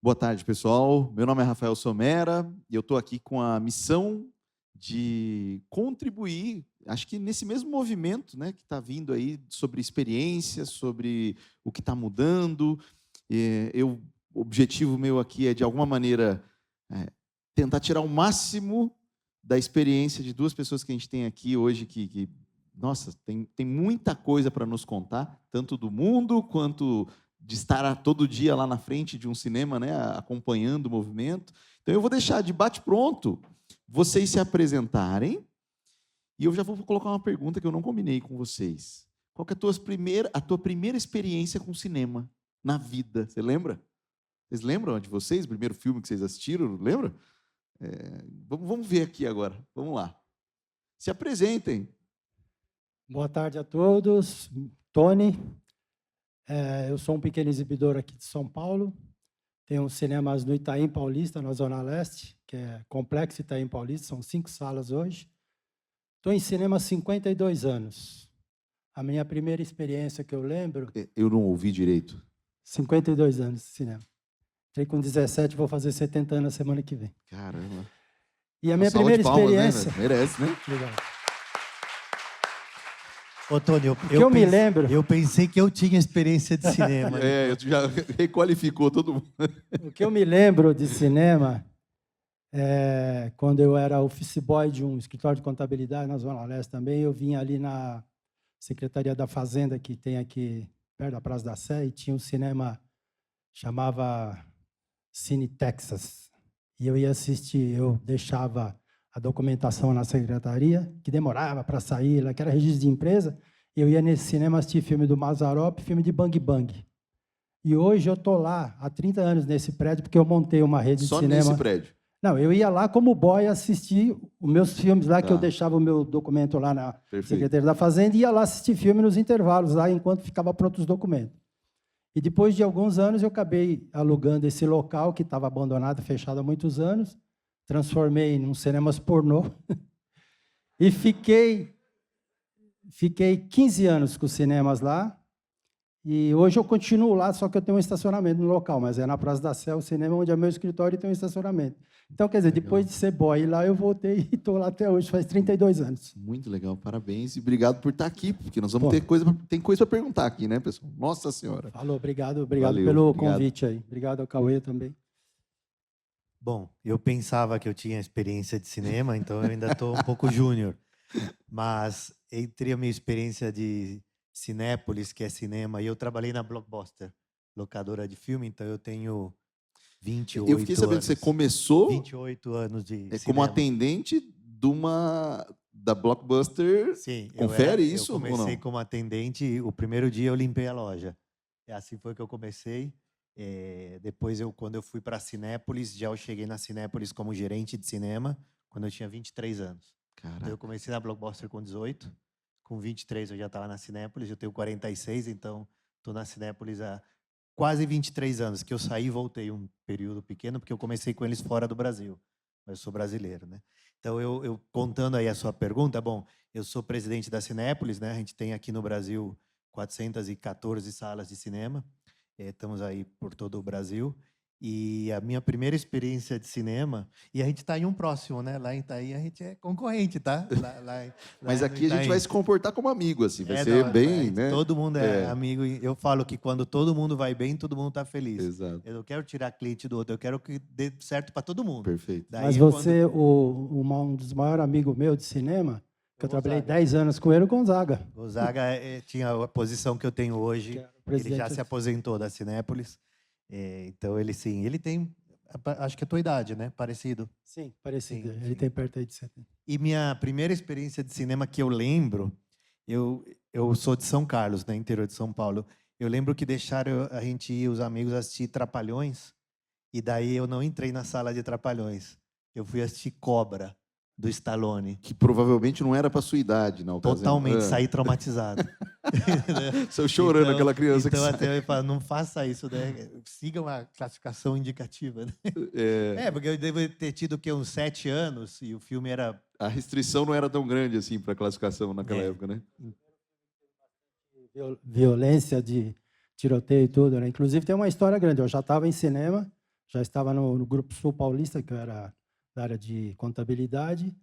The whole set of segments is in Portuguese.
Boa tarde, pessoal. Meu nome é Rafael Somera e eu estou aqui com a missão de contribuir, acho que nesse mesmo movimento, né, que está vindo aí sobre experiências, sobre o que está mudando. O objetivo meu aqui é, de alguma maneira, tentar tirar o máximo da experiência de duas pessoas que a gente tem aqui hoje, nossa, tem muita coisa para nos contar, tanto do mundo quanto de estar todo dia lá na frente de um cinema, né, acompanhando o movimento. Então, eu vou deixar de bate-pronto vocês se apresentarem e eu já vou colocar uma pergunta que eu não combinei com vocês. Qual que é a tua primeira experiência com cinema na vida? Você lembra? Vocês lembram de vocês? O primeiro filme que vocês assistiram, lembra? Vamos ver aqui agora. Vamos lá. Se apresentem. Boa tarde a todos. Tony. Eu sou um pequeno exibidor aqui de São Paulo. Tenho cinemas no Itaim Paulista, na Zona Leste, que é Complexo Itaim Paulista, são 5 salas hoje. Estou em cinema há 52 anos. A minha primeira experiência que eu lembro... Eu não ouvi direito. 52 anos de cinema. Entrei com 17, vou fazer 70 anos na semana que vem. Caramba. E a minha primeira experiência... Né? Merece, né? Obrigado. Ô, Tony, me lembro... Eu pensei que eu tinha experiência de cinema. Eu já requalificou todo mundo. O que eu me lembro de cinema quando eu era office boy de um escritório de contabilidade na Zona Leste também, eu vinha ali na Secretaria da Fazenda, que tem aqui perto da Praça da Sé, e tinha um cinema, chamava Cine Texas. E eu ia assistir, eu deixava a documentação na secretaria, que demorava para sair, que era registro de empresa, e eu ia nesse cinema assistir filme do Mazzaropi, filme de Bang Bang. E hoje eu estou lá, há 30 anos nesse prédio, porque eu montei uma rede de cinema. Só nesse prédio? Não, eu ia lá como boy assistir os meus filmes lá, que eu deixava o meu documento lá na Secretaria da Fazenda, e ia lá assistir filme nos intervalos, lá enquanto ficava pronto os documentos. E depois de alguns anos eu acabei alugando esse local, que estava abandonado, fechado há muitos anos, transformei num cinemas pornô, e fiquei 15 anos com os cinemas lá, e hoje eu continuo lá, só que eu tenho um estacionamento no local, mas é na Praça da Sé, o cinema onde é meu escritório e tem um estacionamento. Então, quer dizer, depois de ser boy lá, eu voltei e estou lá até hoje, faz 32 anos. Muito legal, parabéns e obrigado por estar aqui, porque nós vamos ter coisa para perguntar aqui, né, pessoal? Nossa Senhora. Falou, obrigado pelo convite aí. Obrigado ao Cauê também. Bom, eu pensava que eu tinha experiência de cinema, então eu ainda estou um pouco júnior. Mas entre a minha experiência de Cinépolis, que é cinema, e eu trabalhei na Blockbuster, locadora de filme, então eu tenho 28 anos. Eu fiquei sabendo que você começou 28 anos de cinema. Como atendente da Blockbuster. Sim, confere isso eu comecei ou não? como atendente, o primeiro dia eu limpei a loja. Assim foi que eu comecei. Depois, quando eu fui para a Cinépolis, eu cheguei na Cinépolis como gerente de cinema, quando eu tinha 23 anos. Então, eu comecei na Blockbuster com 18. Com 23 eu já estava na Cinépolis, eu tenho 46, então estou na Cinépolis há quase 23 anos, que eu saí e voltei um período pequeno, porque eu comecei com eles fora do Brasil, mas eu sou brasileiro, né? Então, eu contando aí a sua pergunta, bom, eu sou presidente da Cinépolis, né? A gente tem aqui no Brasil 414 salas de cinema, estamos aí por todo o Brasil. E a minha primeira experiência de cinema... E a gente está em um próximo, né? Lá em Itaim a gente é concorrente, tá? Mas aqui a gente vai se comportar como amigo, assim. Vai ser bem, né? Todo mundo é amigo. Eu falo que quando todo mundo vai bem, todo mundo está feliz. Exato. Eu não quero tirar cliente do outro, eu quero que dê certo para todo mundo. Perfeito. Mas você, um dos maiores amigos meus de cinema, que eu trabalhei 10 anos com ele, o Gonzaga. Gonzaga tinha a posição que eu tenho hoje. Ele já se aposentou da Cinépolis. Então, ele tem, acho que a tua idade, né? Parecido. Sim, parecido. Sim. Ele tem perto aí de 70. E minha primeira experiência de cinema que eu lembro, eu sou de São Carlos, né? Interior de São Paulo. Eu lembro que deixaram a gente ir, os amigos, assistir Trapalhões, e daí eu não entrei na sala de Trapalhões. Eu fui assistir Cobra, do Stallone. Que provavelmente não era para sua idade, na ocasião. Totalmente, saí traumatizado. Saiu chorando aquela criança. Então até eu falo, não faça isso, né? Sigam a classificação indicativa. Né? Porque eu devo ter tido uns 7 anos e o filme era... A restrição não era tão grande assim para a classificação naquela época, né? Violência de tiroteio e tudo, né? Inclusive tem uma história grande. Eu já estava em cinema, já estava no Grupo Sul Paulista, que eu era da área de contabilidade,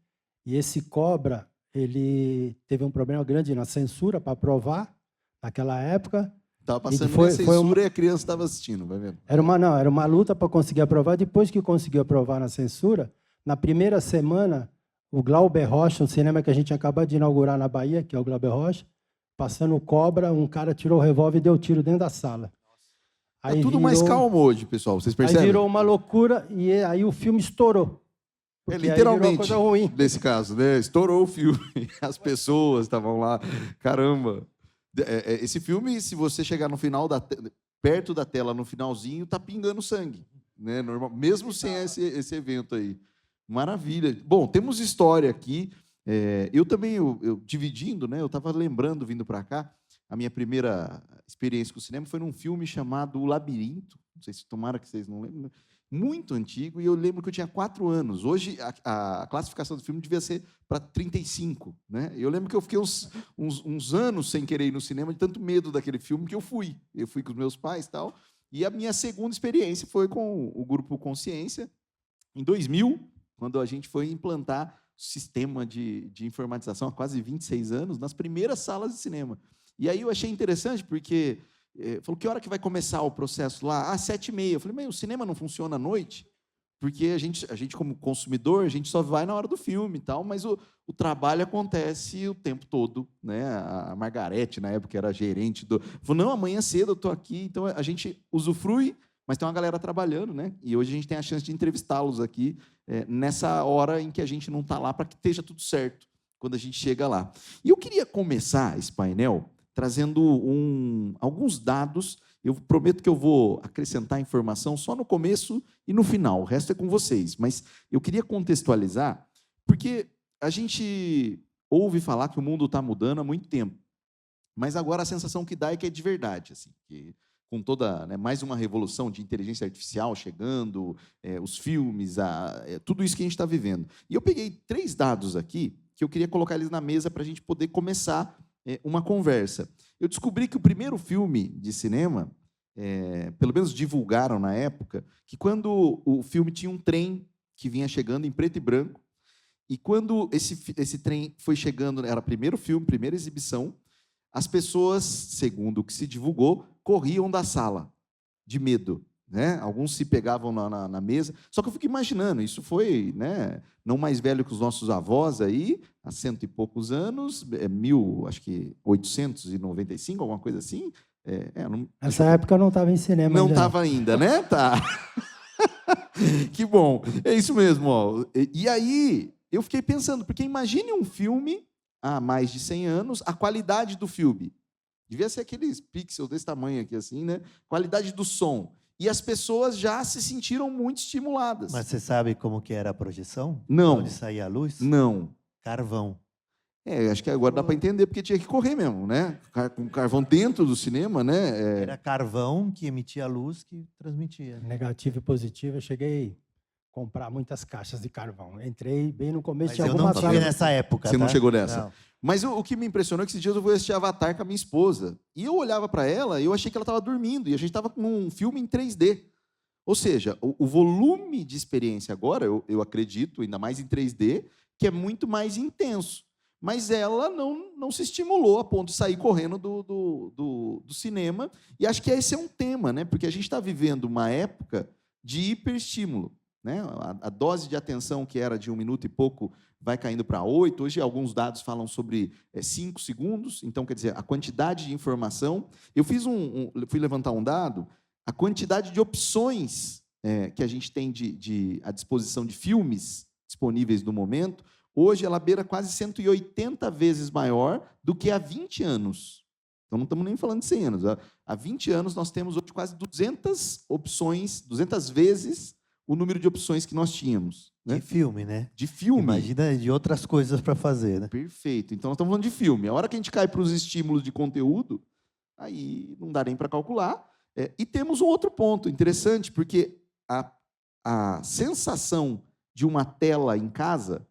e esse Cobra, ele teve um problema grande na censura para aprovar, naquela época. Estava passando foi na censura uma, e a criança estava assistindo, vai vendo? era uma luta para conseguir aprovar. Depois que conseguiu aprovar na censura, na primeira semana, o Glauber Rocha, um cinema que a gente acabou de inaugurar na Bahia, que é o Glauber Rocha, passando o Cobra, um cara tirou o revólver e deu tiro dentro da sala. Aí tudo mais calmo hoje, pessoal, vocês percebem? Aí virou uma loucura e aí o filme estourou. Literalmente, coisa ruim. nesse caso, né? Estourou o filme, as pessoas estavam lá, caramba. Esse filme, se você chegar no final, perto da tela, no finalzinho, tá pingando sangue, né? Normal, mesmo sem esse evento aí. Maravilha. Bom, temos história aqui. Eu também, eu dividindo, né? Eu estava lembrando, vindo para cá, a minha primeira experiência com o cinema foi num filme chamado O Labirinto. Não sei se tomara que vocês não lembram. Muito antigo, e eu lembro que eu tinha 4 anos. Hoje, a classificação do filme devia ser para 35. Né? Eu lembro que eu fiquei uns anos sem querer ir no cinema, de tanto medo daquele filme, que eu fui. Eu fui com os meus pais e tal. E a minha segunda experiência foi com o Grupo Consciência, em 2000, quando a gente foi implantar o sistema de informatização, há quase 26 anos, nas primeiras salas de cinema. E aí eu achei interessante, porque falou, que hora que vai começar o processo lá? 7h30. Eu falei, mas o cinema não funciona à noite? Porque a gente, como consumidor, a gente só vai na hora do filme e tal, mas o trabalho acontece o tempo todo. Né? A Margarete, na época, era gerente do... Falou, não, amanhã cedo eu estou aqui. Então, a gente usufrui, mas tem uma galera trabalhando, né? E hoje a gente tem a chance de entrevistá-los aqui nessa hora em que a gente não está lá para que esteja tudo certo, quando a gente chega lá. E eu queria começar esse painel trazendo alguns dados. Eu prometo que eu vou acrescentar informação só no começo e no final, o resto é com vocês. Mas eu queria contextualizar, porque a gente ouve falar que o mundo está mudando há muito tempo, mas agora a sensação que dá é que é de verdade, assim, que com toda, né, mais uma revolução de inteligência artificial chegando, os filmes, tudo isso que a gente está vivendo. E eu peguei 3 dados aqui, que eu queria colocar eles na mesa para a gente poder começar uma conversa. Eu descobri que o primeiro filme de cinema, pelo menos divulgaram na época, que quando o filme tinha um trem que vinha chegando em preto e branco, e quando esse trem foi chegando, era o primeiro filme, primeira exibição, as pessoas, segundo o que se divulgou, corriam da sala, de medo. Né? Alguns se pegavam na mesa. Só que eu fico imaginando, isso foi, né, não mais velho que os nossos avós aí, há 100 e poucos anos, 1895, alguma coisa assim. Nessa época eu não estava em cinema. Não estava ainda, né? Tá. Que bom. É isso mesmo. Ó. E aí, eu fiquei pensando, porque imagine um filme há mais de 100 anos, a qualidade do filme. Devia ser aqueles pixels desse tamanho aqui, assim, né? Qualidade do som. E as pessoas já se sentiram muito estimuladas. Mas você sabe como que era a projeção? Não. Onde saía a luz? Não. Carvão. Acho que agora dá para entender, porque tinha que correr mesmo, né? Com carvão dentro do cinema, né? Era carvão que emitia a luz que transmitia. Negativo e positivo, eu cheguei a comprar muitas caixas de carvão. Entrei bem no começo de algumas algumas salas. Eu não tive nessa época, Você tá? não chegou nessa? Não. Mas o que me impressionou é que esses dias eu fui assistir Avatar com a minha esposa. E eu olhava para ela e eu achei que ela estava dormindo. E a gente estava com um filme em 3D. Ou seja, o volume de experiência agora, eu acredito, ainda mais em 3D, que é muito mais intenso. Mas ela não se estimulou a ponto de sair correndo do cinema. E acho que esse é um tema, né? Porque a gente está vivendo uma época de hiperestímulo. Né? A dose de atenção que era de 1 minuto e pouco vai caindo para 8. Hoje, alguns dados falam sobre 5 segundos. Então, quer dizer, a quantidade de informação. Eu fui levantar um dado. A quantidade de opções que a gente tem à disposição de filmes disponíveis no momento, hoje ela beira quase 180 vezes maior do que há 20 anos. Então, não estamos nem falando de 100 anos. Há 20 anos, nós temos hoje quase 200 opções, 200 vezes o número de opções que nós tínhamos. Né? De filme, né? De filme. Imagina de outras coisas para fazer, né? Perfeito. Então, nós estamos falando de filme. A hora que a gente cai para os estímulos de conteúdo, aí não dá nem para calcular. E temos um outro ponto interessante, porque a sensação de uma tela em casa,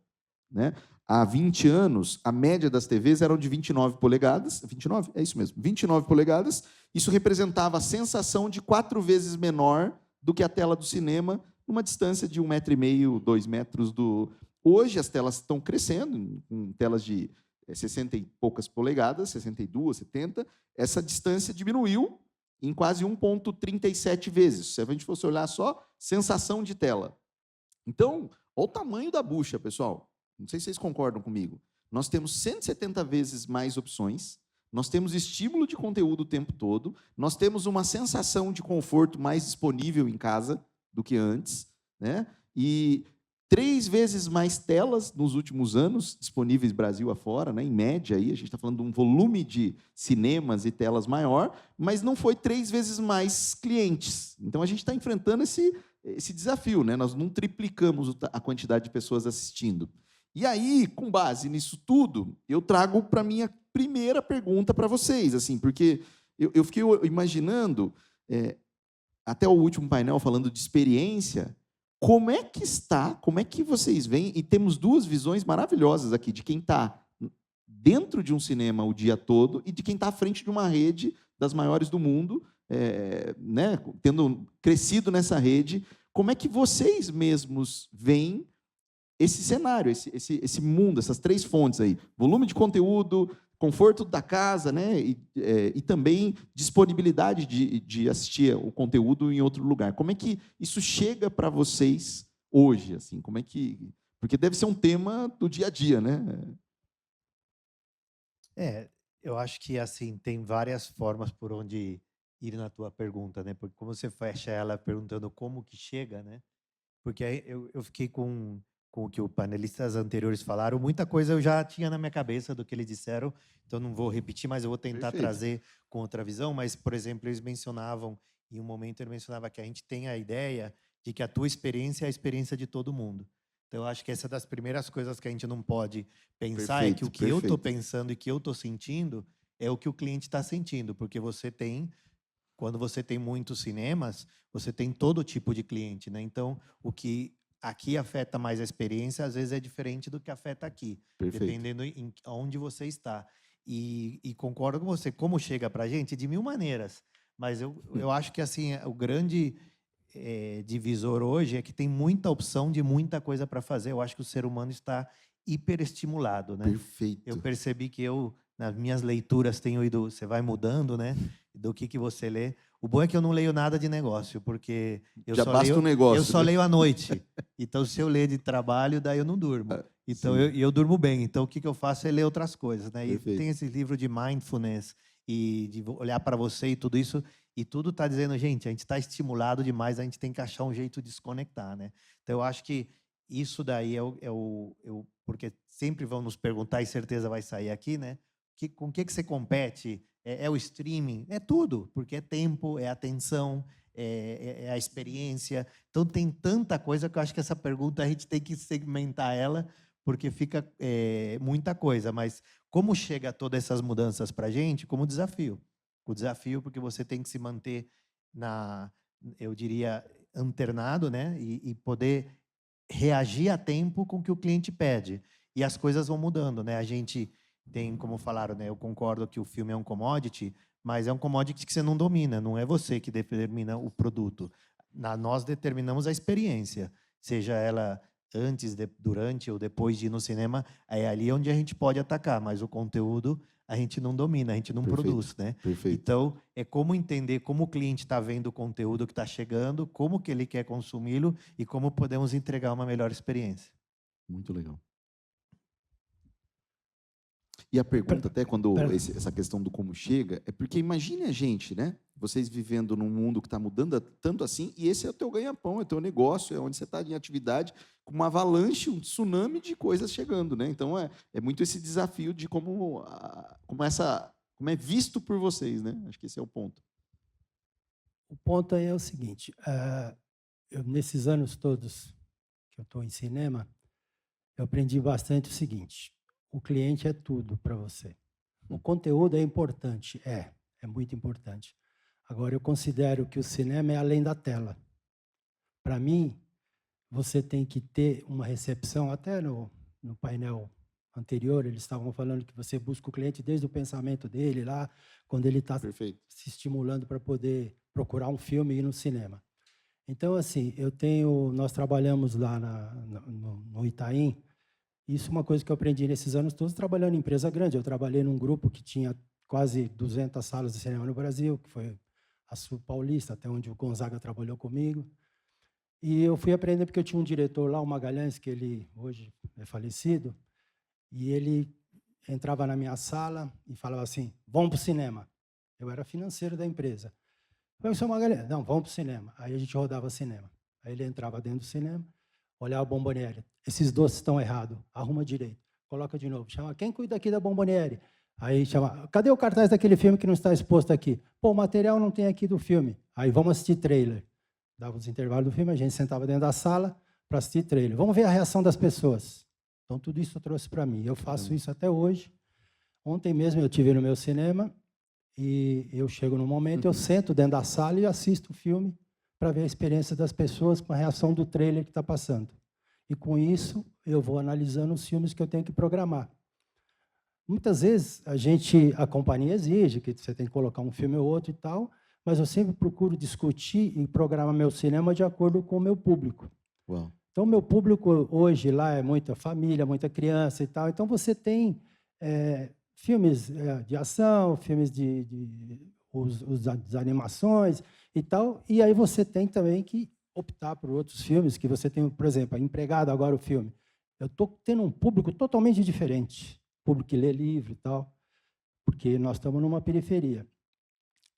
né, há 20 anos, a média das TVs eram de 29 polegadas. 29? É isso mesmo, 29 polegadas. Isso representava a sensação de 4 vezes menor do que a tela do cinema, numa distância de 1,5 m, 2 metros do... Hoje as telas estão crescendo, com telas de 60 e poucas polegadas, 62, 70. Essa distância diminuiu em quase 1,37 vezes. Se a gente fosse olhar só sensação de tela. Então, olha o tamanho da bucha, pessoal. Não sei se vocês concordam comigo. Nós temos 170 vezes mais opções, nós temos estímulo de conteúdo o tempo todo, nós temos uma sensação de conforto mais disponível em casa do que antes, né? E 3 vezes mais telas nos últimos anos, disponíveis Brasil afora, né? Em média, aí, a gente está falando de um volume de cinemas e telas maior, mas não foi 3 vezes mais clientes. Então, a gente está enfrentando esse desafio, né? Nós não triplicamos a quantidade de pessoas assistindo. E aí, com base nisso tudo, eu trago para a minha primeira pergunta para vocês, assim, porque eu fiquei imaginando, até o último painel falando de experiência, como é que vocês veem, e temos 2 visões maravilhosas aqui, de quem está dentro de um cinema o dia todo e de quem está à frente de uma rede das maiores do mundo, né, tendo crescido nessa rede. Como é que vocês mesmos veem esse cenário, esse mundo, essas 3 fontes aí? Volume de conteúdo, conforto da casa, né? E também disponibilidade de assistir o conteúdo em outro lugar. Como é que isso chega para vocês hoje? Assim, como é que... Porque deve ser um tema do dia a dia, né? Eu acho que assim tem várias formas por onde ir na tua pergunta, né? Porque como você fecha ela perguntando como que chega, né? Porque aí eu fiquei com o que os panelistas anteriores falaram, muita coisa eu já tinha na minha cabeça do que eles disseram, então não vou repetir, mas eu vou tentar trazer com outra visão. Mas, por exemplo, eles mencionavam, em um momento ele mencionava que a gente tem a ideia de que a tua experiência é a experiência de todo mundo. Então, eu acho que essa é das primeiras coisas que a gente não pode pensar, é que o que eu estou pensando e que eu estou sentindo é o que o cliente está sentindo, porque quando você tem muitos cinemas, você tem todo tipo de cliente, né? Então, o que aqui afeta mais a experiência, às vezes é diferente do que afeta aqui, dependendo em onde você está. E concordo com você, como chega para a gente? De 1000 maneiras. Mas eu acho que assim, o grande divisor hoje é que tem muita opção de muita coisa para fazer. Eu acho que o ser humano está hiperestimulado, né? Perfeito. Eu percebi que nas minhas leituras, tenho ido... Você vai mudando, né? Do que você lê. O bom é que eu não leio nada de negócio, porque já basta um negócio, eu só né? leio à noite. Então, se eu ler de trabalho, daí eu não durmo. Então, eu durmo bem. Então, o que eu faço é ler outras coisas, né? E tem esse livro de mindfulness e de olhar para você e tudo isso. E tudo está dizendo, gente, a gente está estimulado demais, a gente tem que achar um jeito de desconectar, né? Então, eu acho que isso daí porque sempre vão nos perguntar, e certeza vai sair aqui, né? Com o que você compete? É o streaming? É tudo, porque é tempo, é atenção, é a experiência. Então, tem tanta coisa que eu acho que essa pergunta a gente tem que segmentar ela, porque fica muita coisa. Mas como chega todas essas mudanças para a gente? Como desafio. O desafio porque você tem que se manter eu diria, anternado, né? E poder reagir a tempo com o que o cliente pede. E as coisas vão mudando, né? A gente tem, como falaram, né? Eu concordo que o filme é um commodity, mas é um commodity que você não domina, não é você que determina o produto. Nós determinamos a experiência, seja ela antes, durante ou depois de ir no cinema, é ali onde a gente pode atacar, mas o conteúdo a gente não domina, a gente não produz, né? Então, é como entender como o cliente está vendo o conteúdo que está chegando, como que ele quer consumi-lo e como podemos entregar uma melhor experiência. Muito legal. E a pergunta, até quando essa questão do como chega, é porque imagine a gente, né? Vocês vivendo num mundo que está mudando tanto assim, e esse é o teu ganha-pão, é o teu negócio, é onde você está em atividade, com uma avalanche, um tsunami de coisas chegando, né? Então, é muito esse desafio de como é visto por vocês, né? Acho que esse é o ponto. O ponto aí é o seguinte, nesses anos todos que eu estou em cinema, eu aprendi bastante o seguinte: o cliente é tudo para você. O conteúdo é importante, é muito importante. Agora, eu considero que o cinema é além da tela. Para mim, você tem que ter uma recepção, até no painel anterior, eles estavam falando que você busca o cliente desde o pensamento dele, lá, quando ele está se estimulando para poder procurar um filme e ir no cinema. Então, assim, nós trabalhamos lá no Itaim. Isso é uma coisa que eu aprendi nesses anos todos trabalhando em empresa grande. Eu trabalhei num grupo que tinha quase 200 salas de cinema no Brasil, que foi a Sul Paulista, até onde o Gonzaga trabalhou comigo. E eu fui aprender porque eu tinha um diretor lá, o Magalhães, que ele hoje é falecido, e ele entrava na minha sala e falava assim: vamos para o cinema. Eu era financeiro da empresa. Eu falei: seu Magalhães, não, vamos para o cinema. Aí a gente rodava cinema. Aí ele entrava dentro do cinema, olhava a Bomboniere. Esses doces estão errados, arruma direito. Coloca de novo. Chama, quem cuida aqui da Bomboniere? Aí chama, cadê o cartaz daquele filme que não está exposto aqui? Pô, o material não tem aqui do filme. Aí vamos assistir trailer. Dava os intervalos do filme, a gente sentava dentro da sala para assistir trailer. Vamos ver a reação das pessoas. Então, tudo isso eu trouxe para mim. Eu faço isso até hoje. Ontem mesmo eu estive no meu cinema e eu chego no momento, eu sento dentro da sala e assisto o filme para ver a experiência das pessoas com a reação do trailer que está passando. E, com isso, eu vou analisando os filmes que eu tenho que programar. Muitas vezes, a companhia exige que você tem que colocar um filme ou outro e tal, mas eu sempre procuro discutir e programar meu cinema de acordo com o meu público. Uau. Então, meu público hoje lá é muita família, muita criança e tal. Então, você tem filmes de ação, filmes de animações e tal. E aí você tem também que optar por outros filmes que você tem, por exemplo, Empregado, agora o filme. Eu estou tendo um público totalmente diferente. Público que lê livro e tal, porque nós estamos numa periferia.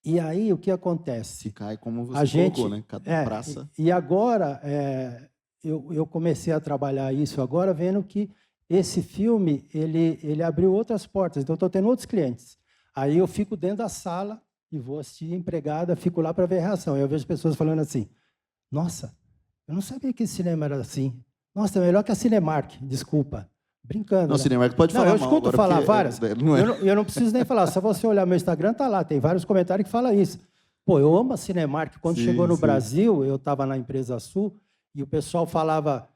E aí, o que acontece? Se cai como você colocou, né? Cada praça. E agora, eu comecei a trabalhar isso agora, vendo que esse filme, ele abriu outras portas. Então, estou tendo outros clientes. Aí eu fico dentro da sala e vou assistir Empregada, fico lá para ver a reação. Eu vejo pessoas falando assim: nossa, eu não sabia que esse cinema era assim. Nossa, é melhor que a Cinemark, desculpa. Brincando. Não, né? Cinemark pode falar mal. Eu escuto falar várias. Não é. Eu não preciso nem falar. Se você olhar meu Instagram, tá lá. Tem vários comentários que falam isso. Pô, eu amo a Cinemark. Quando chegou no Brasil, eu estava na Empresa Sul, e o pessoal falava: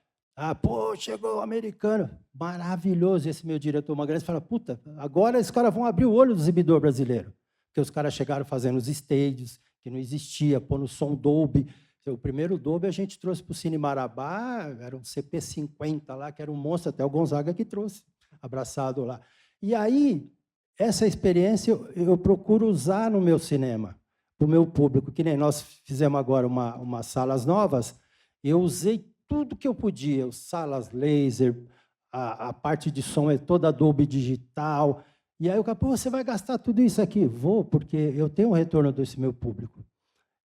pô, chegou o americano. Maravilhoso. Esse meu diretor Magalhães fala: puta, agora os caras vão abrir o olho do exibidor brasileiro. Porque os caras chegaram fazendo os stages, que não existia, pondo som Dolby. O primeiro Dolby a gente trouxe para o Cine Marabá, era um CP50 lá, que era um monstro, até o Gonzaga que trouxe, abraçado lá. E aí, essa experiência eu procuro usar no meu cinema, para o meu público, que nem nós fizemos agora umas salas novas, eu usei tudo que eu podia, salas laser, a parte de som é toda Dolby digital. E aí o cara: pô, você vai gastar tudo isso aqui? Vou, porque eu tenho um retorno desse meu público.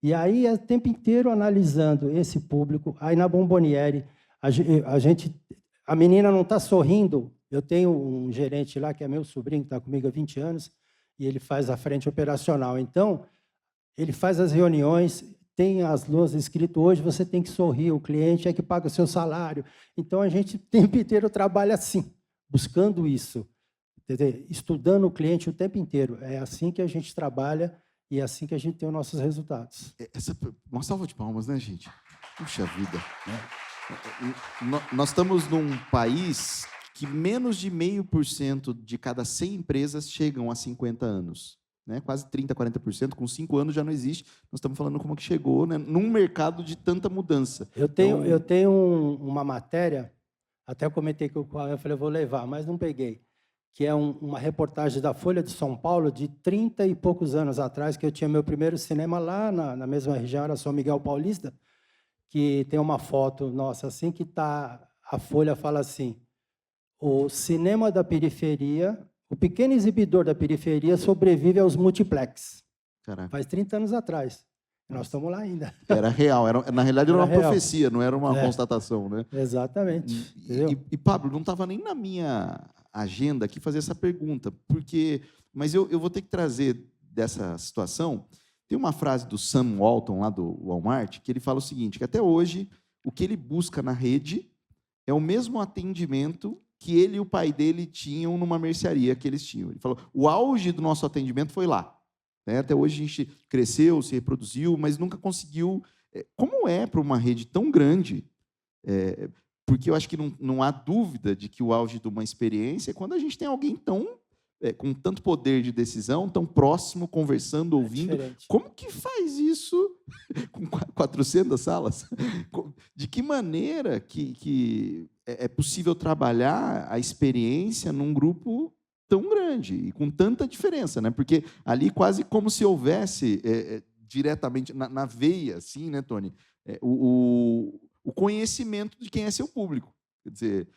E aí, é o tempo inteiro analisando esse público. Aí, na Bomboniere, a menina não está sorrindo. Eu tenho um gerente lá, que é meu sobrinho, que está comigo há 20 anos, e ele faz a frente operacional. Então, ele faz as reuniões, tem as luzes escrito: hoje você tem que sorrir, o cliente é que paga o seu salário. Então, a gente o tempo inteiro trabalha assim, buscando isso, estudando o cliente o tempo inteiro. É assim que a gente trabalha. E é assim que a gente tem os nossos resultados. Uma salva de palmas, né, gente? Puxa vida. Nós estamos num país que menos de 0,5% de cada 100 empresas chegam a 50 anos. Né? Quase 30%, 40%. Com 5 anos já não existe. Nós estamos falando como que chegou, né? Num mercado de tanta mudança. Eu tenho uma matéria, até comentei com o qual eu falei: eu vou levar, mas não peguei, que é uma reportagem da Folha de São Paulo, de 30 e poucos anos atrás, que eu tinha meu primeiro cinema lá na mesma região, era São Miguel Paulista, que tem uma foto nossa assim, que a Folha fala assim: o cinema da periferia, o pequeno exibidor da periferia sobrevive aos multiplex. Caraca. Faz 30 anos atrás. Nós estamos lá ainda. Era real. Na realidade, era uma profecia, não era uma constatação, né? Exatamente. E Pablo, não estava nem na minha agenda aqui fazer essa pergunta, mas eu vou ter que trazer dessa situação. Tem uma frase do Sam Walton, lá do Walmart, que ele fala o seguinte: que até hoje, o que ele busca na rede é o mesmo atendimento que ele e o pai dele tinham numa mercearia que eles tinham. Ele falou: o auge do nosso atendimento foi lá. Até hoje a gente cresceu, se reproduziu, mas nunca conseguiu. Como é para uma rede tão grande? Porque eu acho que não há dúvida de que o auge de uma experiência é quando a gente tem alguém tão com tanto poder de decisão, tão próximo, conversando, ouvindo. diferente. Como que faz isso com 400 salas? De que maneira que é possível trabalhar a experiência num grupo tão grande e com tanta diferença, né? Porque ali quase como se houvesse diretamente na veia, assim, né, Tony? O conhecimento de quem é seu público. Quer dizer,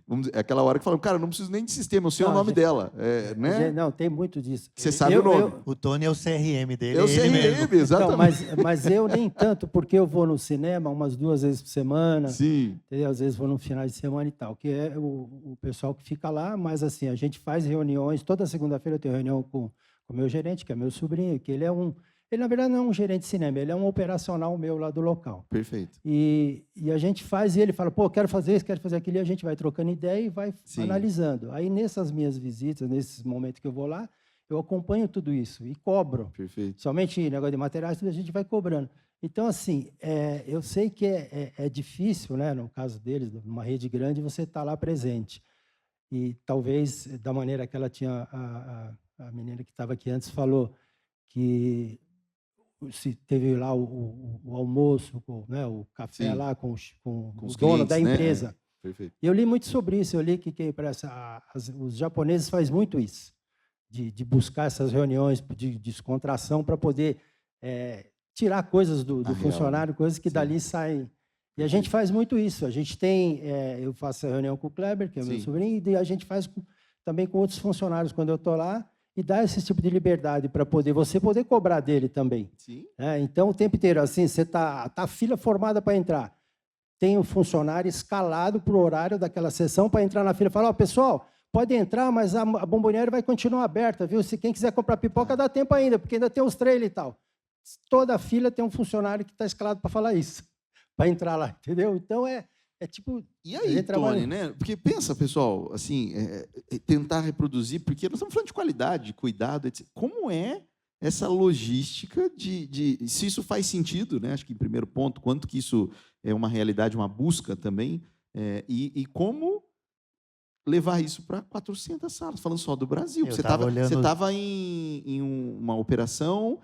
vamos dizer, é aquela hora que falam, cara, não preciso nem de sistema, eu sei o nome dela. Né? Não, tem muito disso. Você sabe o nome. O Tony é o CRM dele. É o ele mesmo. CRM, exatamente. Então, mas eu nem tanto, porque eu vou no cinema umas 2 vezes por semana. Sim. Entendeu? Às vezes vou no final de semana e tal, que é o pessoal que fica lá, mas assim, a gente faz reuniões, toda segunda-feira eu tenho reunião com o meu gerente, que é meu sobrinho, que ele na verdade não é um gerente de cinema, ele é um operacional meu lá do local. Perfeito. E a gente faz, e ele fala, pô, quero fazer isso, quero fazer aquilo, e a gente vai trocando ideia e vai analisando. Aí, nessas minhas visitas, nesses momentos que eu vou lá, eu acompanho tudo isso e cobro. Perfeito. Somente negócio de materiais, tudo a gente vai cobrando. Então, assim, eu sei que é difícil, né, no caso deles, numa rede grande, você estar lá presente. E talvez, da maneira que ela tinha, a menina que estava aqui antes falou, que se teve lá o almoço, né, o café lá com o os dono clientes, da empresa. Né? Perfeito. E eu li muito sobre isso, eu li que os japoneses fazem muito isso, de buscar essas reuniões de descontração para poder tirar coisas do funcionário, coisas que dali saem. E a gente faz muito isso. A gente tem, eu faço a reunião com o Kleber, que é meu sobrinho, e a gente faz também com outros funcionários quando eu estou lá, e dá esse tipo de liberdade para você poder cobrar dele também. Sim. Então, o tempo inteiro, assim, você tá a fila formada para entrar. Tem o funcionário escalado para o horário daquela sessão para entrar na fila e falar, pessoal, pode entrar, mas a bomboniere vai continuar aberta, viu? Se quem quiser comprar pipoca, dá tempo ainda, porque ainda tem os trailers e tal. Toda a fila tem um funcionário que está escalado para falar isso, para entrar lá, entendeu? Então, tipo... E aí, Tony, né? Porque pensa, pessoal, assim, tentar reproduzir, porque nós estamos falando de qualidade, de cuidado, etc. Como é essa logística se isso faz sentido, né? Acho que em primeiro ponto, quanto que isso é uma realidade, uma busca também, e como levar isso para 400 salas, falando só do Brasil. Você estava em uma operação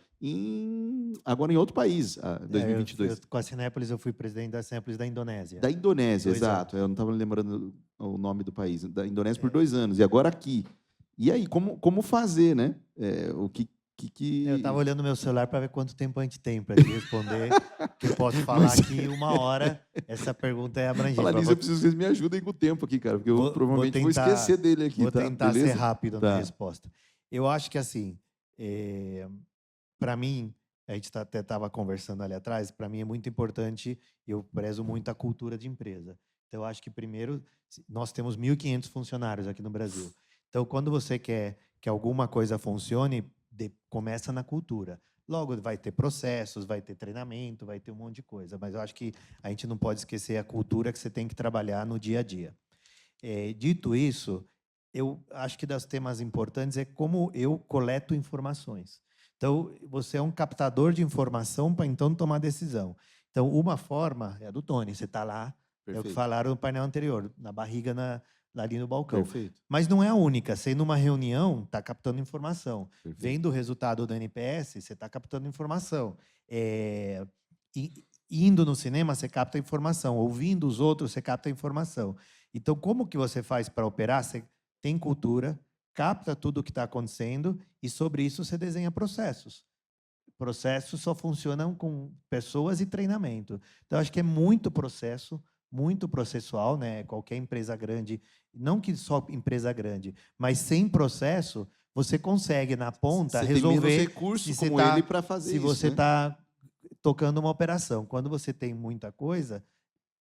agora em outro país, 2022. Com a Cinépolis, eu fui presidente da Cinépolis da Indonésia. Da Indonésia, exato. Eu não estava lembrando o nome do país. Da Indonésia por 2 anos, e agora aqui. E aí, como fazer, né? O que... Eu estava olhando meu celular para ver quanto tempo a gente tem para te responder, que eu posso falar aqui 1 hora. Essa pergunta é abrangente. Falar nisso, eu preciso que vocês me ajudem com o tempo aqui, cara, porque eu provavelmente vou esquecer dele aqui. Vou tentar ser rápido na resposta. Eu acho que, assim, para mim, a gente até estava conversando ali atrás, para mim é muito importante, eu prezo muito a cultura de empresa. Então, eu acho que, primeiro, nós temos 1.500 funcionários aqui no Brasil. Então, quando você quer que alguma coisa funcione, começa na cultura. Logo, vai ter processos, vai ter treinamento, vai ter um monte de coisa. Mas eu acho que a gente não pode esquecer a cultura que você tem que trabalhar no dia a dia. Dito isso, eu acho que das temas importantes é como eu coleto informações. Então, você é um captador de informação para, então, tomar decisão. Então, uma forma é a do Tony. Você está lá, é o que falaram no painel anterior, na barriga, ali no balcão. Perfeito. Mas não é a única. Você, numa reunião, está captando informação. Perfeito. Vendo o resultado do NPS, você está captando informação. Indo no cinema, você capta informação. Ouvindo os outros, você capta informação. Então, como que você faz para operar? Você tem cultura, capta tudo o que está acontecendo e, sobre isso, você desenha processos. Processos só funcionam com pessoas e treinamento. Então, acho que é muito processo, muito processual, né? Qualquer empresa grande, não que só empresa grande, mas sem processo, você consegue, na ponta, você resolver... Tem menos recursos como ele para fazer isso. Se você está tocando uma operação. Quando você tem muita coisa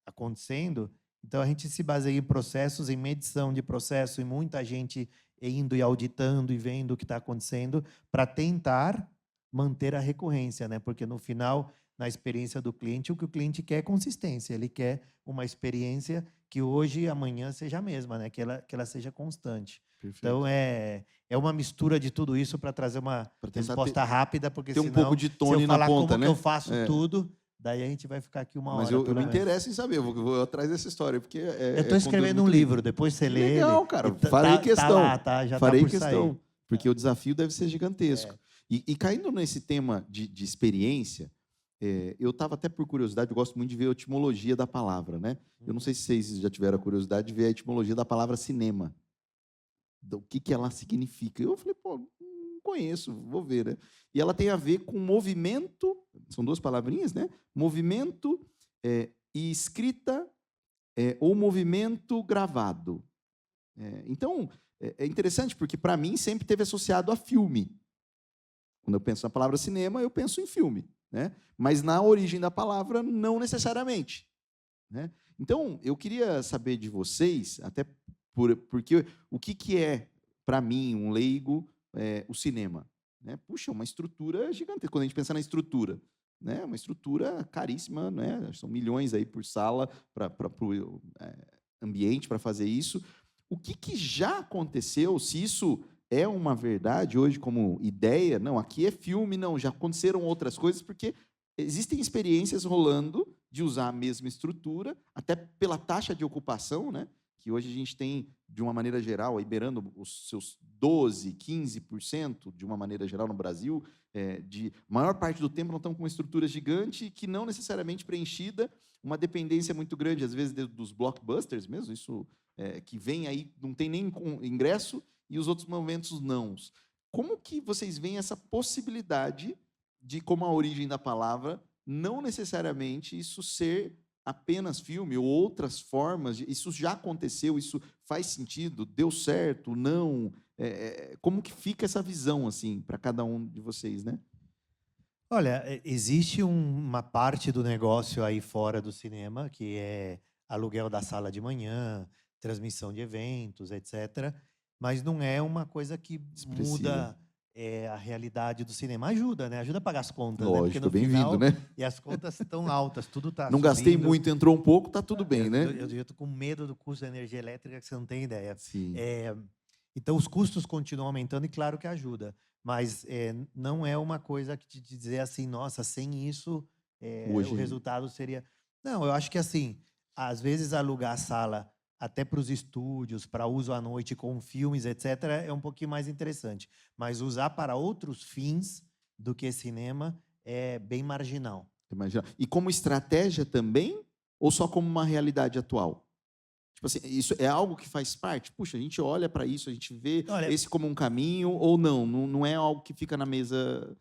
acontecendo, então a gente se baseia em processos, em medição de processo, e muita gente indo e auditando e vendo o que está acontecendo para tentar manter a recorrência, né? Porque, no final, na experiência do cliente, o que o cliente quer é consistência. Ele quer uma experiência que hoje e amanhã seja a mesma, né? Que ela seja constante. Perfeito. Então, é uma mistura de tudo isso para trazer uma resposta rápida, porque tem senão, um pouco de Tony se eu falar na ponta, como né? que eu faço tudo, Daí a gente vai ficar aqui uma Mas hora. eu pelo me menos. interesso em saber, vou atrás dessa história, porque Eu estou escrevendo um livro, depois você lê Legal, ele. cara, E farei questão. Tá lá, tá, já Farei tá por questão, sair. porque o desafio deve ser gigantesco. E caindo nesse tema de experiência, eu estava até por curiosidade, eu gosto muito de ver a etimologia da palavra, né? Eu não sei se vocês já tiveram a curiosidade de ver a etimologia da palavra cinema. O que ela significa. Eu falei, pô, não conheço, vou ver, né? E ela tem a ver com movimento, são duas palavrinhas, né? Movimento e escrita ou movimento gravado. Então, é interessante porque, para mim, sempre teve associado a filme. Quando eu penso na palavra cinema, eu penso em filme, né? Mas na origem da palavra, não necessariamente, né? Então, eu queria saber de vocês, até porque o que é, para mim, um leigo, o cinema? Né? Puxa, uma estrutura gigantesca. Quando a gente pensa na estrutura, né? Uma estrutura caríssima, né? São milhões aí por sala para o ambiente para fazer isso. O que já aconteceu, se isso é uma verdade hoje como ideia, não, aqui é filme, não, já aconteceram outras coisas, porque existem experiências rolando de usar a mesma estrutura, até pela taxa de ocupação, né? Que hoje a gente tem, de uma maneira geral, aí beirando os seus 12%, 15%, de uma maneira geral no Brasil, de maior parte do tempo nós estamos com uma estrutura gigante que não necessariamente preenchida, uma dependência muito grande, às vezes, dos blockbusters mesmo, isso que vem aí, não tem nem ingresso, e os outros momentos não. Como que vocês veem essa possibilidade de, como a origem da palavra, não necessariamente isso ser apenas filme ou outras formas, isso já aconteceu, isso faz sentido, deu certo, não? Como que fica essa visão assim para cada um de vocês, né? Olha, existe uma parte do negócio aí fora do cinema, que é aluguel da sala de manhã, transmissão de eventos, etc. Mas não é uma coisa que muda a realidade do cinema. Ajuda, né? Ajuda a pagar as contas, né? Porque Lógico, no bem-vindo, final, né? e as contas estão altas, tudo está Não gastei subindo. muito, entrou um pouco, tá tudo bem, né? Eu tô com medo do custo da energia elétrica, que você não tem ideia. Sim. Então, os custos continuam aumentando e, claro, que ajuda. Mas não é uma coisa que te dizer assim, nossa, sem isso, Hoje- o resultado seria... Não, eu acho que, assim, às vezes alugar a sala até para os estúdios, para uso à noite com filmes, etc., é um pouquinho mais interessante. Mas usar para outros fins do que cinema é bem marginal. Imagina. E como estratégia também, ou só como uma realidade atual? Tipo assim, isso é algo que faz parte? Puxa, a gente olha para isso, a gente vê Olha, esse como um caminho, ou não? Não é algo que fica na mesa,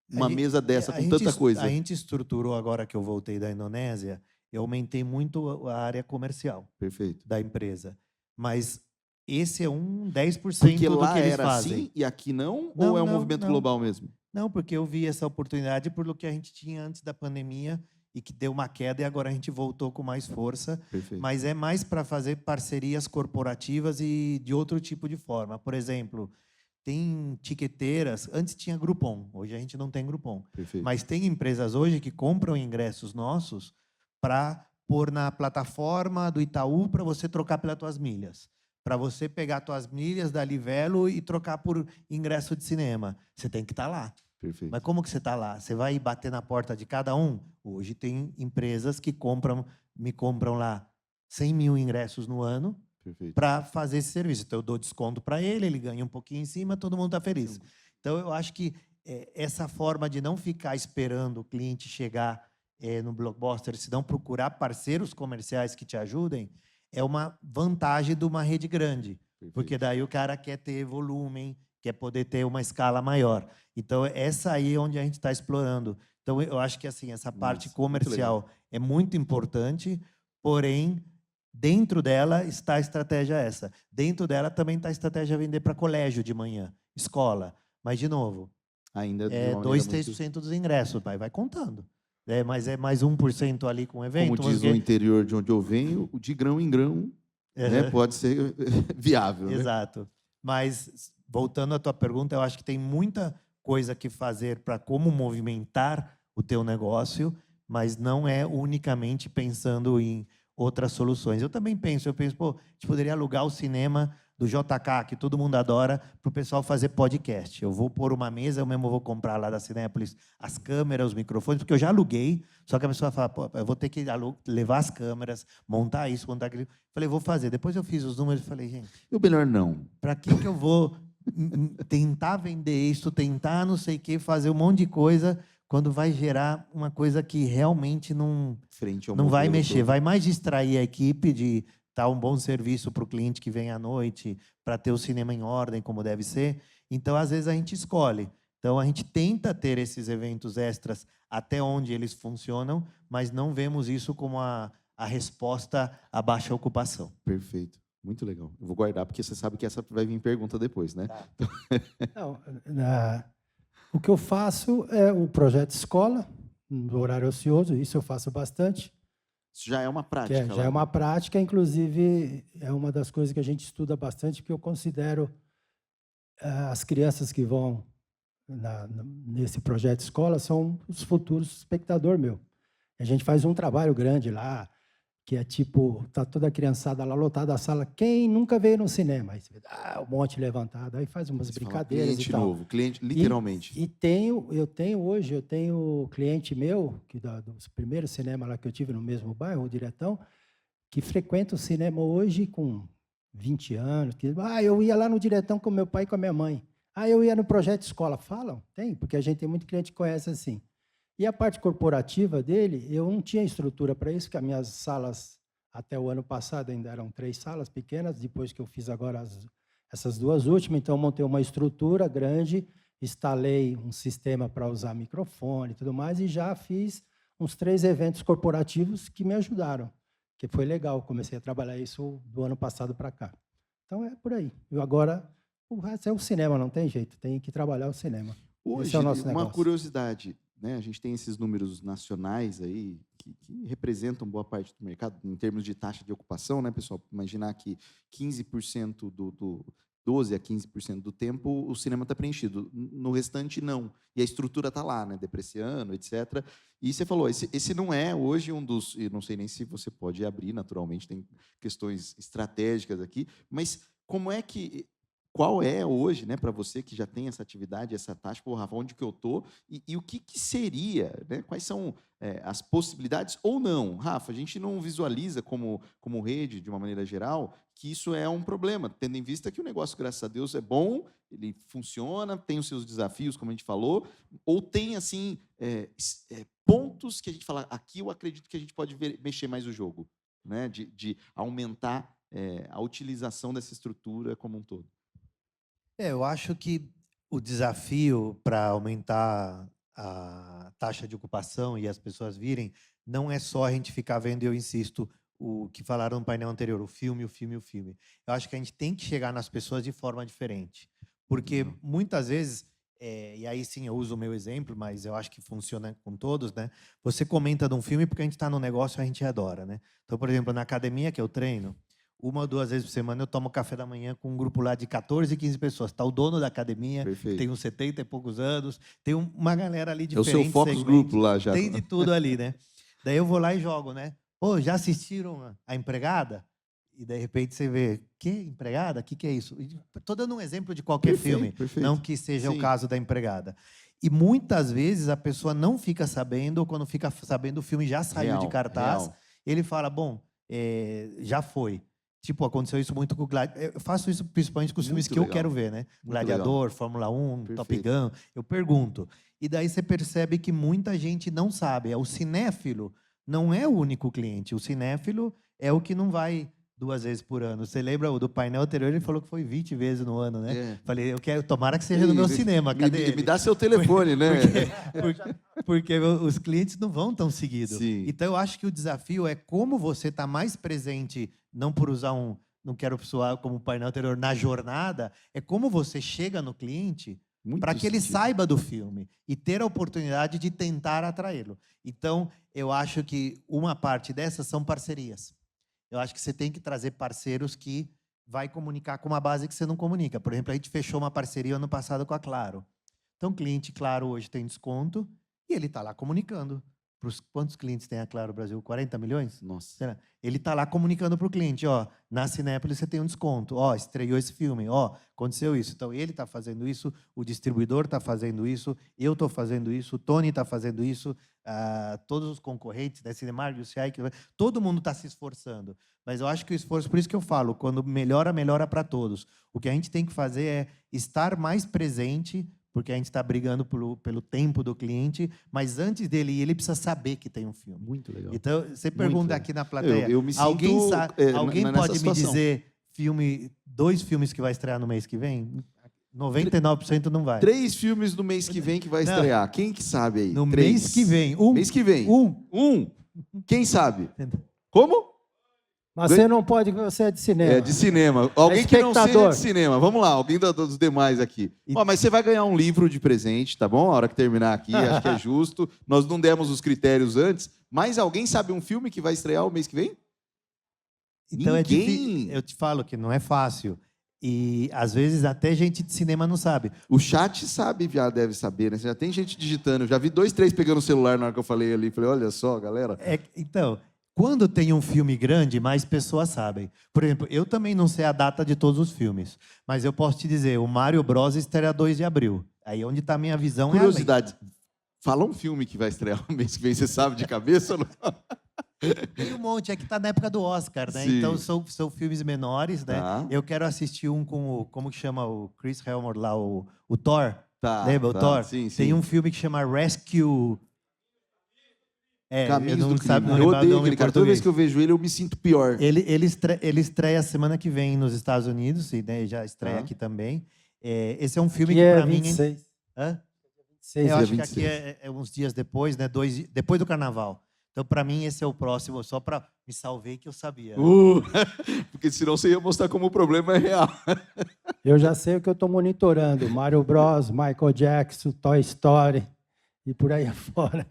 uma a gente- mesa dessa a com gente tanta es- coisa. A gente estruturou, agora que eu voltei da Indonésia, eu aumentei muito a área comercial Perfeito. da empresa. Mas esse é 10% Porque do lá que eles era fazem. assim e aqui não? Não, Ou é um não, movimento não. global mesmo? Não, porque eu vi essa oportunidade por lo que a gente tinha antes da pandemia e que deu uma queda e agora a gente voltou com mais força. Perfeito. Mas é mais para fazer parcerias corporativas e de outro tipo de forma. Por exemplo, tem tiqueteiras, antes tinha Groupon, hoje a gente não tem Groupon. Perfeito. Mas tem empresas hoje que compram ingressos nossos para pôr na plataforma do Itaú para você trocar pelas tuas milhas. Para você pegar tuas milhas da Livelo e trocar por ingresso de cinema. Você tem que estar lá. Perfeito. Mas como que você está lá? Você vai bater na porta de cada um? Hoje tem empresas que me compram lá 100 mil ingressos no ano Perfeito. para fazer esse serviço. Então, eu dou desconto para ele ganha um pouquinho em cima, todo mundo está feliz. Então, eu acho que essa forma de não ficar esperando o cliente chegar no Blockbuster, se não procurar parceiros comerciais que te ajudem, é uma vantagem de uma rede grande. Perfeito. Porque daí o cara quer ter volume, quer poder ter uma escala maior. Então, essa aí é onde a gente está explorando. Então, eu acho que assim, essa parte Nossa, muito comercial é muito importante, porém, dentro dela está a estratégia essa. Dentro dela também está a estratégia vender para colégio de manhã, escola. Mas, de novo, Ainda de é uma 2, maneira muito- 3% dos ingressos, vai contando. Mas é mais 1% ali com o evento. Como diz no interior de onde eu venho, o de grão em grão, né, pode ser viável. Né? Exato. Mas, voltando à tua pergunta, eu acho que tem muita coisa que fazer para como movimentar o teu negócio, mas não é unicamente pensando em outras soluções. Eu também penso, pô, a gente poderia alugar o cinema do JK, que todo mundo adora, para o pessoal fazer podcast. Eu vou pôr uma mesa, eu mesmo vou comprar lá da Cinépolis as câmeras, os microfones, porque eu já aluguei, só que a pessoa fala, pô, eu vou ter que levar as câmeras, montar isso, montar aquilo. Falei, vou fazer. Depois eu fiz os números e falei, gente... E o melhor não? Para que eu vou tentar vender isso, tentar não sei o quê, fazer um monte de coisa, quando vai gerar uma coisa que realmente não vai mexer, vai mais distrair a equipe de dar um bom serviço para o cliente que vem à noite, para ter o cinema em ordem, como deve ser. Então, às vezes, a gente escolhe. Então, a gente tenta ter esses eventos extras até onde eles funcionam, mas não vemos isso como a resposta à baixa ocupação. Perfeito. Muito legal. Eu vou guardar, porque você sabe que essa vai vir pergunta depois, né? Tá. Não, o que eu faço é o projeto escola, no horário ocioso, isso eu faço bastante. Isso já é uma prática. Já é uma prática, inclusive, é uma das coisas que a gente estuda bastante, porque eu considero as crianças que vão nesse projeto escola são os futuros espectadores meu. A gente faz um trabalho grande lá, que é tipo, tá toda a criançada lá lotada a sala. Quem nunca veio no cinema? Aí você vê, um monte levantado, aí faz umas brincadeiras cliente e tal. novo, cliente, literalmente. E eu tenho cliente meu, que dos primeiros cinemas lá que eu tive no mesmo bairro, o Diretão, que frequenta o cinema hoje com 20 anos. Eu ia lá no Diretão com meu pai e com a minha mãe. Eu ia no Projeto Escola. Falam? Tem, porque a gente tem muito cliente que conhece assim. E a parte corporativa dele, eu não tinha estrutura para isso, porque as minhas salas, até o ano passado, ainda eram 3 salas pequenas, depois que eu fiz agora essas 2 últimas, então eu montei uma estrutura grande, instalei um sistema para usar microfone e tudo mais, e já fiz uns 3 eventos corporativos que me ajudaram, que foi legal, comecei a trabalhar isso do ano passado para cá. Então é por aí. E agora, o resto é o cinema, não tem jeito, tem que trabalhar o cinema. Hoje, esse é o nosso negócio. Uma curiosidade, né? A gente tem esses números nacionais aí que representam boa parte do mercado em termos de taxa de ocupação, né, pessoal? Imaginar que 15% 12 a 15% do tempo o cinema está preenchido, no restante não. E a estrutura está lá, né, depreciando, etc. E você falou, esse não é hoje um dos, e não sei nem se você pode abrir, naturalmente, tem questões estratégicas aqui, mas qual é hoje, né, para você que já tem essa atividade, essa taxa, Rafa, onde que eu estou e o que seria, né, quais são as possibilidades ou não? Rafa, a gente não visualiza como rede, de uma maneira geral, que isso é um problema, tendo em vista que o negócio, graças a Deus, é bom, ele funciona, tem os seus desafios, como a gente falou, ou tem, assim, pontos que a gente fala, aqui eu acredito que a gente pode mexer mais o jogo, né, de aumentar a utilização dessa estrutura como um todo. Eu acho que o desafio para aumentar a taxa de ocupação e as pessoas virem, não é só a gente ficar vendo, eu insisto, o que falaram no painel anterior, o filme. Eu acho que a gente tem que chegar nas pessoas de forma diferente. Porque muitas vezes, e aí sim eu uso o meu exemplo, mas eu acho que funciona com todos, né? Você comenta de um filme porque a gente está no negócio e a gente adora, né? Então, por exemplo, na academia que eu treino, 1 ou 2 vezes por semana eu tomo café da manhã com um grupo lá de 14, 15 pessoas. Está o dono da academia, que tem uns 70 e poucos anos, tem uma galera ali diferente. É o seu focus group lá já. Tem de tudo ali, né? Daí eu vou lá e jogo, né? Já assistiram A Empregada? E, de repente, você vê, que empregada? O que é isso? Estou dando um exemplo de qualquer filme, não que seja o caso da Empregada. E, muitas vezes, a pessoa não fica sabendo, ou quando fica sabendo, o filme já saiu de cartaz. Ele fala, bom, já foi. Tipo, aconteceu isso muito com o Gladiador. Eu faço isso principalmente com os filmes que eu quero ver, né? Gladiador, Fórmula 1, Top Gun. Eu pergunto. E daí você percebe que muita gente não sabe. O cinéfilo não é o único cliente. O cinéfilo é o que não vai 2 vezes por ano. Você lembra do painel anterior? Ele falou que foi 20 vezes no ano, né? Falei, tomara que seja no meu cinema. Cadê ele? Me dá seu telefone, né? Porque os clientes não vão tão seguidos. Sim. Então, eu acho que o desafio é como você está mais presente, não por usar não quero soar como o painel anterior, na jornada, é como você chega no cliente para que ele saiba do filme e ter a oportunidade de tentar atraí-lo. Então, eu acho que uma parte dessas são parcerias. Eu acho que você tem que trazer parceiros que vai comunicar com uma base que você não comunica. Por exemplo, a gente fechou uma parceria ano passado com a Claro. Então, o cliente Claro hoje tem desconto e ele está lá comunicando. Quantos clientes tem a Claro Brasil? 40 milhões? Nossa. Será? Ele está lá comunicando para o cliente, ó, na Cinépolis você tem um desconto, ó, estreou esse filme, ó, aconteceu isso. Então, ele está fazendo isso, o distribuidor está fazendo isso, eu estou fazendo isso, o Tony está fazendo isso, todos os concorrentes, né, Cinemark, UCI, todo mundo está se esforçando. Mas eu acho que o esforço, por isso que eu falo, quando melhora, melhora para todos. O que a gente tem que fazer é estar mais presente, porque a gente está brigando pelo tempo do cliente, mas antes dele ir, ele precisa saber que tem um filme. Muito legal. Então, você pergunta aqui na plateia, Eu me sinto, alguém nessa pode me situação. dizer 2 filmes que vai estrear no mês que vem? 99% não vai. 3 filmes no mês que vem que vai estrear. Quem que sabe aí? No 3. mês que vem. Mês que vem. Um. Quem sabe? Como? Mas você não pode, você é de cinema. É de cinema. Alguém que não seja espectador. de cinema. Vamos lá, alguém dos demais aqui. Ó, mas você vai ganhar um livro de presente, tá bom? A hora que terminar aqui, acho que é justo. Nós não demos os critérios antes, mas alguém sabe um filme que vai estrear o mês que vem? Então é Ninguém. difícil. Eu te falo que não é fácil. E às vezes até gente de cinema não sabe. O chat sabe, já deve saber, né? Já tem gente digitando. Eu já vi 2, 3 pegando o celular na hora que eu falei ali. Falei, olha só, galera. Então, quando tem um filme grande, mais pessoas sabem. Por exemplo, eu também não sei a data de todos os filmes, mas eu posso te dizer, o Mario Bros estreia 2 de abril. Aí onde está a minha visão Curiosidade. Fala um filme que vai estrear o mês que vem, você sabe de cabeça ou não? Tem um monte, é que tá na época do Oscar, né? Sim. Então são filmes menores, né? Tá. Eu quero assistir um com como que chama o Chris Hemsworth lá, o Thor. Tá, Lembra o tá, Thor? sim, Tem sim. um filme que chama Rescue. Caminhos eu não do sabe, Crime. não Eu lembrar o odeio nome aquele em cara. Toda vez português. que eu vejo ele, eu me sinto pior. Ele estreia semana que vem nos Estados Unidos, e né, já estreia Tá. aqui também. Esse é um filme Que que é para mim... 26. Hã? 26 Eu dia acho que aqui 26. é uns dias depois, né? Depois do Carnaval. Então, para mim, esse é o próximo, só para me salvei que eu sabia. Porque senão você ia mostrar como o problema é real. Eu já sei o que eu estou monitorando. Mario Bros, Michael Jackson, Toy Story e por aí afora.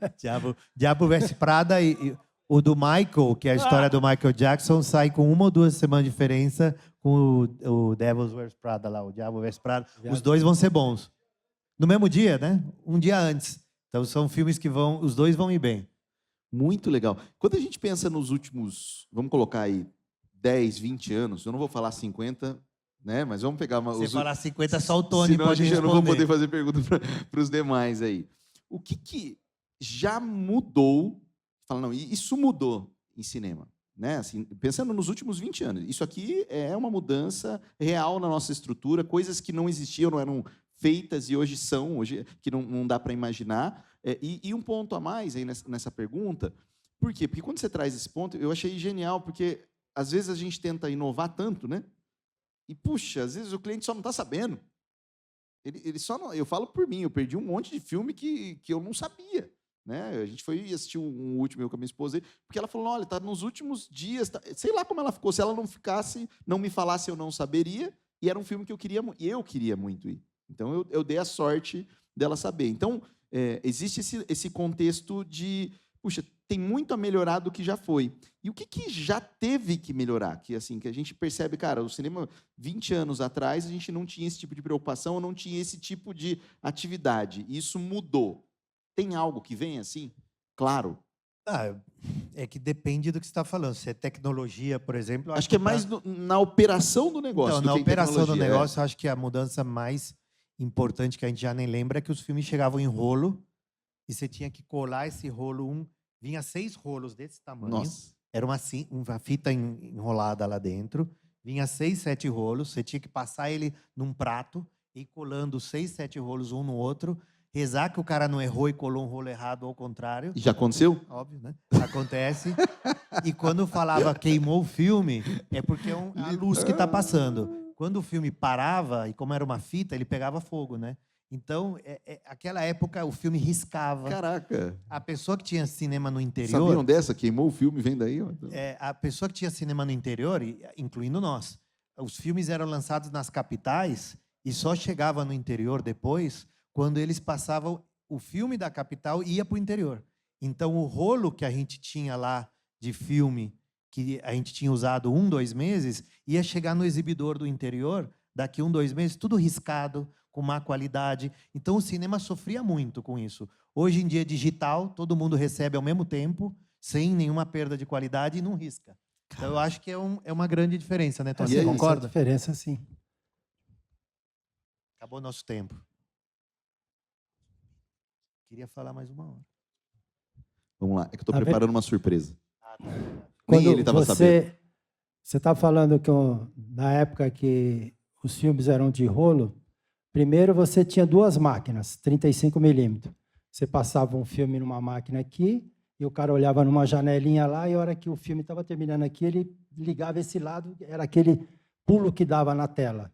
Diabo Veste Prada e o do Michael, que é a história do Michael Jackson, sai com 1 ou 2 semanas de diferença com o Devil's Wears Prada lá, o Diabo Veste Prada. Os dois vão ser bons. No mesmo dia, né? Um dia antes. Então são filmes que os dois vão ir bem. Muito legal. Quando a gente pensa nos últimos, vamos colocar aí, 10, 20 anos, eu não vou falar 50, né? Mas vamos pegar... Se falar 50, só o Tony senão pode a gente responder. já não vou poder fazer pergunta para os demais aí. O que já mudou? Fala, não, isso mudou em cinema, né? Assim, pensando nos últimos 20 anos. Isso aqui é uma mudança real na nossa estrutura, coisas que não existiam, não eram feitas e hoje são, hoje que não dá para imaginar. E um ponto a mais aí nessa pergunta, por quê? Porque quando você traz esse ponto, eu achei genial, porque às vezes a gente tenta inovar tanto, né? E, puxa, às vezes o cliente só não está sabendo. Ele só não, eu falo por mim, eu perdi um monte de filme que eu não sabia. Né? A gente foi assistir um último eu com a minha esposa, porque ela falou, olha, tá nos últimos dias, sei lá como ela ficou, se ela não me falasse, eu não saberia, e era um filme que eu queria muito ir. Então, eu dei a sorte dela saber. Então, existe esse contexto de, puxa, tem muito a melhorar do que já foi. E o que já teve que melhorar? Que a gente percebe, cara, o cinema, 20 anos atrás, a gente não tinha esse tipo de preocupação, não tinha esse tipo de atividade. E isso mudou. Tem algo que vem assim? Claro. É que depende do que você está falando. Se é tecnologia, por exemplo... Acho que é mais na operação do negócio. Então, na operação do negócio, é. acho que a mudança mais importante, que a gente já nem lembra, é que os filmes chegavam em rolo e você tinha que colar esse rolo. Vinha 6 rolos desse tamanho. Nossa. Era uma fita enrolada lá dentro. Vinha 6, 7 rolos. Você tinha que passar ele num prato e ir colando 6, 7 rolos um no outro. Rezar que o cara não errou e colou um rolo errado ou ao contrário. E já aconteceu? Óbvio, né? Acontece. E quando falava queimou o filme, é porque é a luz que está passando. Quando o filme parava, e como era uma fita, ele pegava fogo, né? Então, aquela época, o filme riscava. Caraca. A pessoa que tinha cinema no interior... Sabiam dessa? Queimou o filme, vem daí. Ó. A pessoa que tinha cinema no interior, incluindo nós, os filmes eram lançados nas capitais e só chegava no interior depois, quando eles passavam, o filme da capital ia para o interior. Então, o rolo que a gente tinha lá de filme, que a gente tinha usado 1, 2 meses, ia chegar no exibidor do interior daqui 2 meses, tudo riscado, com má qualidade. Então, o cinema sofria muito com isso. Hoje em dia, digital, todo mundo recebe ao mesmo tempo, sem nenhuma perda de qualidade e não risca. Então, eu acho que é uma grande diferença, né, Tony? E Você aí, concorda? Essa diferença, sim. Acabou nosso tempo. Queria falar mais 1 hora. Vamos lá, é que eu estou Tá vendo? preparando uma surpresa. Ah, tá. Nem Quando ele estava sabendo. Você está falando que na época que os filmes eram de rolo, primeiro você tinha 2 máquinas, 35 milímetros. Você passava um filme numa máquina aqui, e o cara olhava numa janelinha lá, e a hora que o filme estava terminando aqui, ele ligava esse lado, era aquele pulo que dava na tela.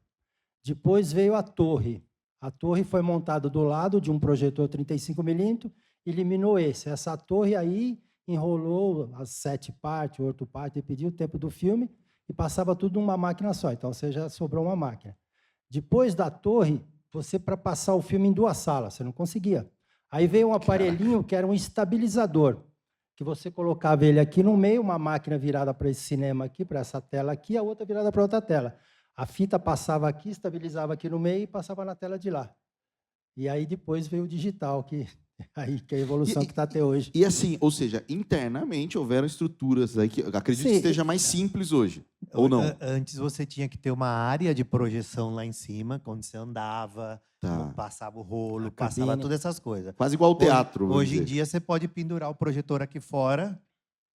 Depois veio a torre. A torre foi montada do lado de um projetor 35 milímetros, eliminou esse. Essa torre aí enrolou as 7 partes, 8 partes, pediu o tempo do filme e passava tudo numa máquina só. Então, você já sobrou uma máquina. Depois da torre, você, para passar o filme em 2 salas, você não conseguia. Aí veio um aparelhinho que era um estabilizador, que você colocava ele aqui no meio, uma máquina virada para esse cinema aqui, para essa tela aqui, a outra virada para outra tela. A fita passava aqui, estabilizava aqui no meio e passava na tela de lá. E aí depois veio o digital, que é a evolução que está até hoje. E assim, ou seja, internamente houveram estruturas aí que eu acredito que Sim. esteja mais simples hoje, ou não? Antes você tinha que ter uma área de projeção lá em cima, quando você andava, Tá. passava o rolo, A passava cabine. todas essas coisas. Quase igual ao teatro. vamos Hoje em dizer. dia você pode pendurar o projetor aqui fora,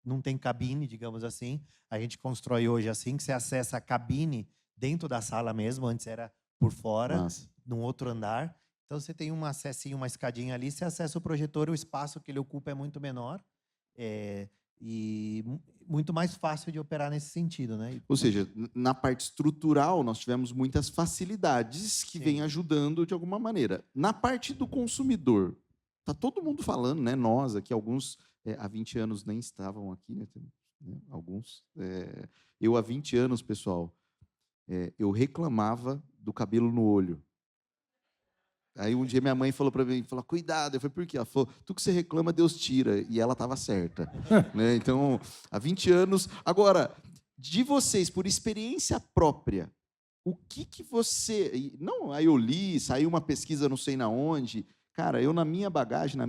não tem cabine, digamos assim. A gente constrói hoje assim, que você acessa a cabine dentro da sala mesmo, antes era por fora, Massa. num outro andar. Então você tem um acessinho, uma escadinha ali, você acessa o projetor, o espaço que ele ocupa é muito menor. E muito mais fácil de operar nesse sentido, né? Ou seja, na parte estrutural, nós tivemos muitas facilidades que Sim. vêm ajudando de alguma maneira. Na parte do consumidor, está todo mundo falando, né? Nós aqui, alguns há 20 anos nem estavam aqui, né? Alguns. Eu, há 20 anos, pessoal, eu reclamava do cabelo no olho. Aí um dia minha mãe falou para mim, cuidado. Eu falei, por quê? Ela falou, tu que você reclama, Deus tira. E ela estava certa. Né? Então, há 20 anos. Agora, de vocês, por experiência própria, o que você... Não, aí eu li, saiu uma pesquisa não sei na onde. Cara, eu na minha bagagem,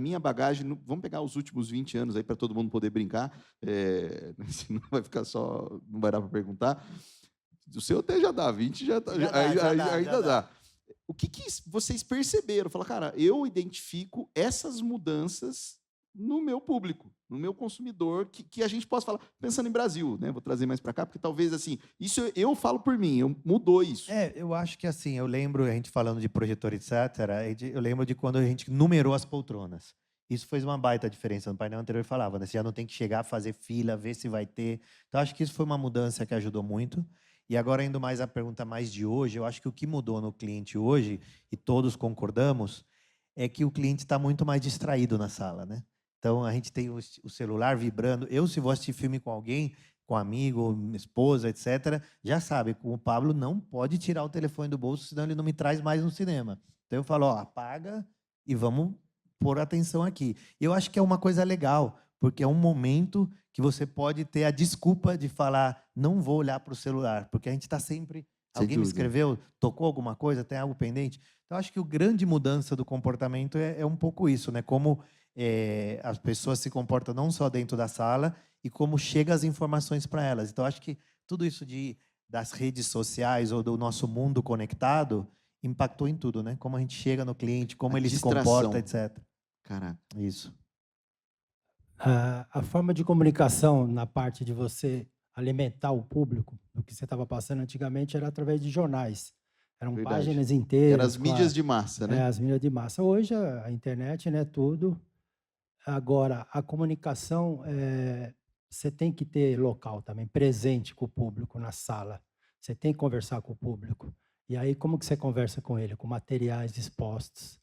vamos pegar os últimos 20 anos aí para todo mundo poder brincar, senão vai ficar só, não vai dar para perguntar. O seu até já dá, 20 já tá, ainda dá. O que vocês perceberam? Fala, cara, eu identifico essas mudanças no meu público, no meu consumidor, que a gente possa falar, pensando em Brasil, né? Vou trazer mais para cá, porque talvez, assim, isso eu falo por mim, mudou isso. Eu acho que assim, eu lembro, a gente falando de projetor, etc., eu lembro de quando a gente numerou as poltronas. Isso fez uma baita diferença. No painel anterior falava, né? Você já não tem que chegar, fazer fila, ver se vai ter. Então, acho que isso foi uma mudança que ajudou muito. E agora, indo mais à pergunta mais de hoje, eu acho que o que mudou no cliente hoje, e todos concordamos, é que o cliente está muito mais distraído na sala, né? Então, a gente tem o celular vibrando. Eu, se vou assistir filme com alguém, com amigo, esposa, etc., já sabe, o Pablo não pode tirar o telefone do bolso, senão ele não me traz mais no cinema. Então, eu falo, apaga e vamos pôr atenção aqui. Eu acho que é uma coisa legal, porque é um momento que você pode ter a desculpa de falar, não vou olhar para o celular, porque a gente está sempre... Alguém me escreveu, tocou alguma coisa, tem algo pendente? Então, acho que a grande mudança do comportamento é um pouco isso, né? Como as pessoas se comportam não só dentro da sala e como chegam as informações para elas. Então, acho que tudo isso das redes sociais ou do nosso mundo conectado impactou em tudo, né? Como a gente chega no cliente, como ele se comporta, etc. Caraca. Isso. A forma de comunicação na parte de você alimentar o público, do que você estava passando antigamente, era através de jornais. Eram páginas inteiras. Eram as mídias de massa, né? As mídias de massa. Hoje, a internet, né, tudo. Agora, a comunicação, você tem que ter local também, presente com o público na sala. Você tem que conversar com o público. E aí, como que você conversa com ele? Com materiais expostos,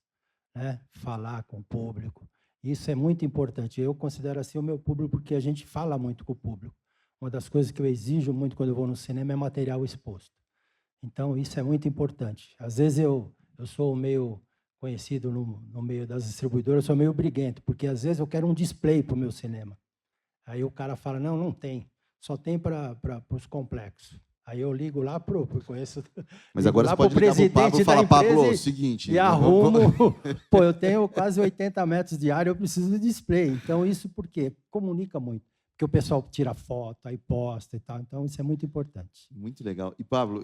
né? Falar com o público. Isso é muito importante. Eu considero assim o meu público, porque a gente fala muito com o público. Uma das coisas que eu exijo muito quando eu vou no cinema é material exposto. Então, isso é muito importante. Às vezes, eu sou meio conhecido no meio das distribuidoras, eu sou meio briguento, porque às vezes eu quero um display para o meu cinema. Aí o cara fala, não tem. Só tem para os complexos. Aí eu ligo lá pro conheço. Mas ligo agora lá você pode pro ligar para o Pablo e presidente da falar, Pablo, empresa é o seguinte... e arrumo. Pô, eu tenho quase 80 metros de área, eu preciso de display. Então, isso por quê? Comunica muito. Porque o pessoal tira foto, aí posta e tal. Então, isso é muito importante. Muito legal. E, Pablo,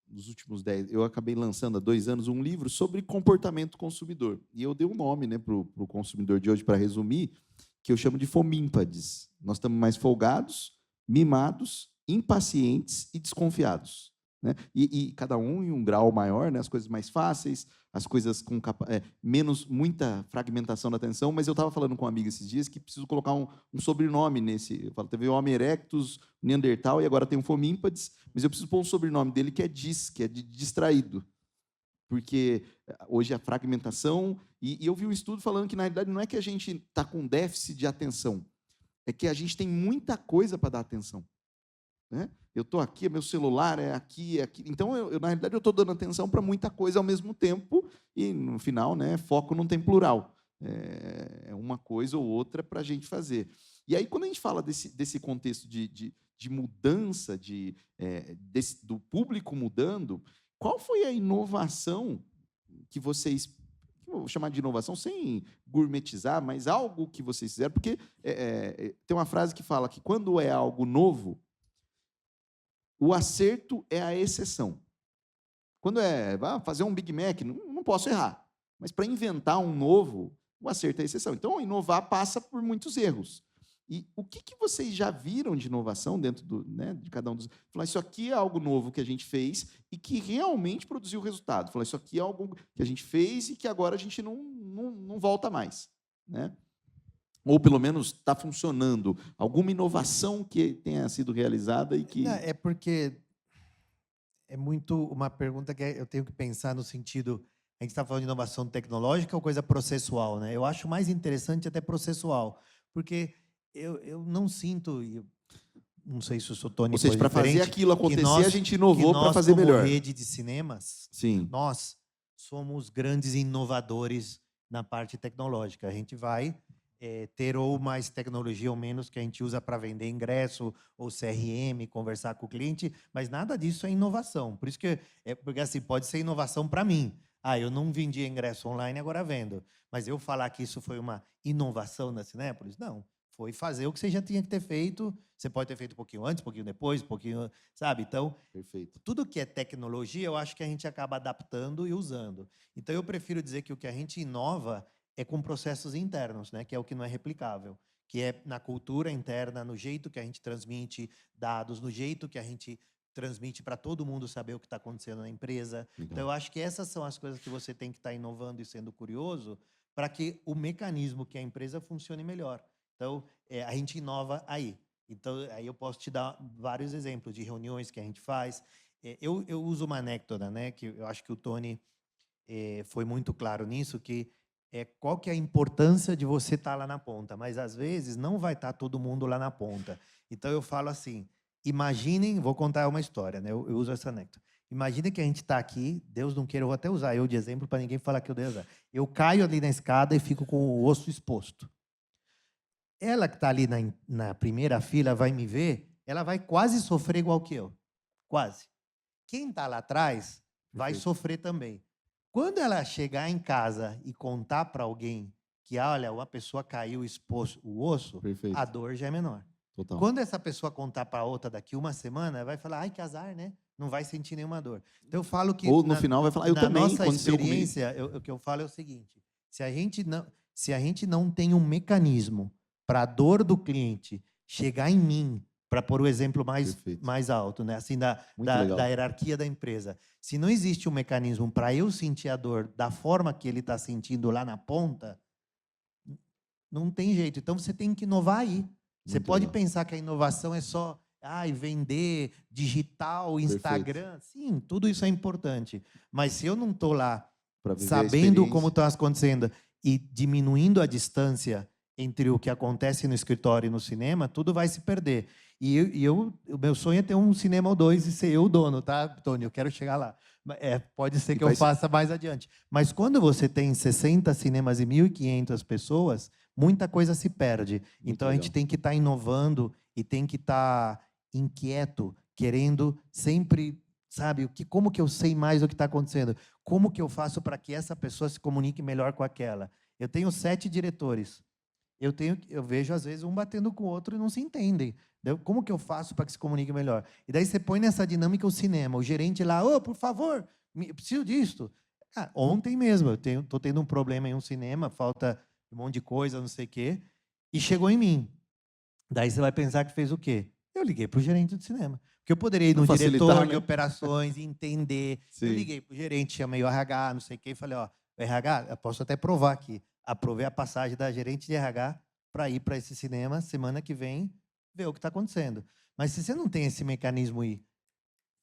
nos últimos 10, eu acabei lançando há 2 anos um livro sobre comportamento consumidor. E eu dei um nome, né, para o consumidor de hoje, para resumir, que eu chamo de fomímpades. Nós estamos mais folgados, mimados, impacientes e desconfiados. Né? E cada um em um grau maior, né? As coisas mais fáceis, as coisas com muita fragmentação da atenção, mas eu estava falando com uma amiga esses dias que preciso colocar um sobrenome nesse. Eu falo, teve o Homo erectus, Neandertal, e agora tem o Fomímpades, mas eu preciso pôr um sobrenome dele que é que é de distraído. Porque hoje a fragmentação... E eu vi um estudo falando que, na realidade, não é que a gente está com déficit de atenção, é que a gente tem muita coisa para dar atenção. Né? Eu estou aqui, meu celular é aqui, é aqui. Então, na realidade, eu estou dando atenção para muita coisa ao mesmo tempo e, no final, né, foco não tem plural. É uma coisa ou outra para a gente fazer. E aí, quando a gente fala desse contexto de mudança, do público mudando, qual foi a inovação que vocês... Vou chamar de inovação sem gourmetizar, mas algo que vocês fizeram? Porque tem uma frase que fala que, quando é algo novo, o acerto é a exceção. Quando fazer um Big Mac, não posso errar. Mas para inventar um novo, o acerto é a exceção. Então, inovar passa por muitos erros. E o que vocês já viram de inovação dentro de cada um dos... Falar, isso aqui é algo novo que a gente fez e que realmente produziu resultado. Falar, isso aqui é algo que a gente fez e que agora a gente não volta mais. Né? Ou, pelo menos, está funcionando. Alguma inovação que tenha sido realizada e que... Não, é porque é muito uma pergunta que eu tenho que pensar no sentido... A gente está falando de inovação tecnológica ou coisa processual, né? Eu acho mais interessante até processual, porque eu não sinto... Não sei se eu sou tônico. Ou seja, para fazer aquilo acontecer, a gente inovou para fazer como melhor. Rede de cinemas, sim, nós somos grandes inovadores na parte tecnológica. A gente vai ter ou mais tecnologia ou menos que a gente usa para vender ingresso ou CRM, conversar com o cliente, mas nada disso é inovação. Por isso que porque assim pode ser inovação para mim. Eu não vendia ingresso online, agora vendo. Mas eu falar que isso foi uma inovação na Cinépolis? Não. Foi fazer o que você já tinha que ter feito. Você pode ter feito um pouquinho antes, um pouquinho depois, um pouquinho... Sabe? Então, perfeito. Tudo que é tecnologia, eu acho que a gente acaba adaptando e usando. Então, eu prefiro dizer que o que a gente inova é com processos internos, né? Que é o que não é replicável. Que é na cultura interna, no jeito que a gente transmite dados, no jeito que a gente transmite para todo mundo saber o que está acontecendo na empresa. Legal. Então, eu acho que essas são as coisas que você tem que estar inovando e sendo curioso para que o mecanismo que a empresa funcione melhor. Então, a gente inova aí. Então, aí eu posso te dar vários exemplos de reuniões que a gente faz. Eu uso uma anedota, né? Que eu acho que o Tony foi muito claro nisso, que qual que é a importância de você estar lá na ponta. Mas, às vezes, não vai estar todo mundo lá na ponta. Então, eu falo assim, imaginem, vou contar uma história, né? Eu uso essa anedota. Imagina que a gente está aqui, Deus não queira, eu vou até usar eu de exemplo para ninguém falar que eu dei azar. Eu caio ali na escada e fico com o osso exposto. Ela que está ali na primeira fila vai me ver, ela vai quase sofrer igual que eu. Quase. Quem está lá atrás vai sofrer também. Quando ela chegar em casa e contar para alguém que, olha, uma pessoa caiu exposto o osso, perfeito. A dor já é menor. Total. Quando essa pessoa contar para outra daqui uma semana, vai falar, ai, que azar, né? Não vai sentir nenhuma dor. Então, eu falo que... Ou no final vai falar, eu também, nossa aconteceu experiência, o que eu falo é o seguinte, se a gente não tem um mecanismo para a dor do cliente chegar em mim, para pôr o exemplo mais alto, né? Assim, da hierarquia da empresa. Se não existe um mecanismo para eu sentir a dor da forma que ele está sentindo lá na ponta, não tem jeito. Então, você tem que inovar aí. Você pode pensar que a inovação é só vender, digital, Instagram. Perfeito. Sim, tudo isso é importante. Mas se eu não estou lá sabendo como está acontecendo e diminuindo a distância entre o que acontece no escritório e no cinema, tudo vai se perder. O meu sonho é ter um cinema ou dois e ser eu o dono, tá, Tony? Eu quero chegar lá. Pode ser que eu faça mais adiante. Mas quando você tem 60 cinemas e 1.500 pessoas, muita coisa se perde. Então, a gente tem que estar inovando e tem que estar inquieto querendo sempre, sabe, como que eu sei mais do que está acontecendo? Como que eu faço para que essa pessoa se comunique melhor com aquela? Eu tenho 7 diretores. Eu vejo, às vezes, um batendo com o outro e não se entendem. Como que eu faço para que se comunique melhor? E daí você põe nessa dinâmica o cinema. O gerente lá, por favor, eu preciso disso. Ontem mesmo, eu estou tendo um problema em um cinema, falta um monte de coisa, não sei o quê, e chegou em mim. Daí você vai pensar que fez o quê? Eu liguei para o gerente do cinema. Porque eu poderia ir no diretor de operações e entender. Sim. Eu liguei para o gerente, chamei o RH, não sei o quê, e falei, RH, eu posso até provar aqui. Aprovei a passagem da gerente de RH para ir para esse cinema semana que vem, ver o que está acontecendo. Mas se você não tem esse mecanismo e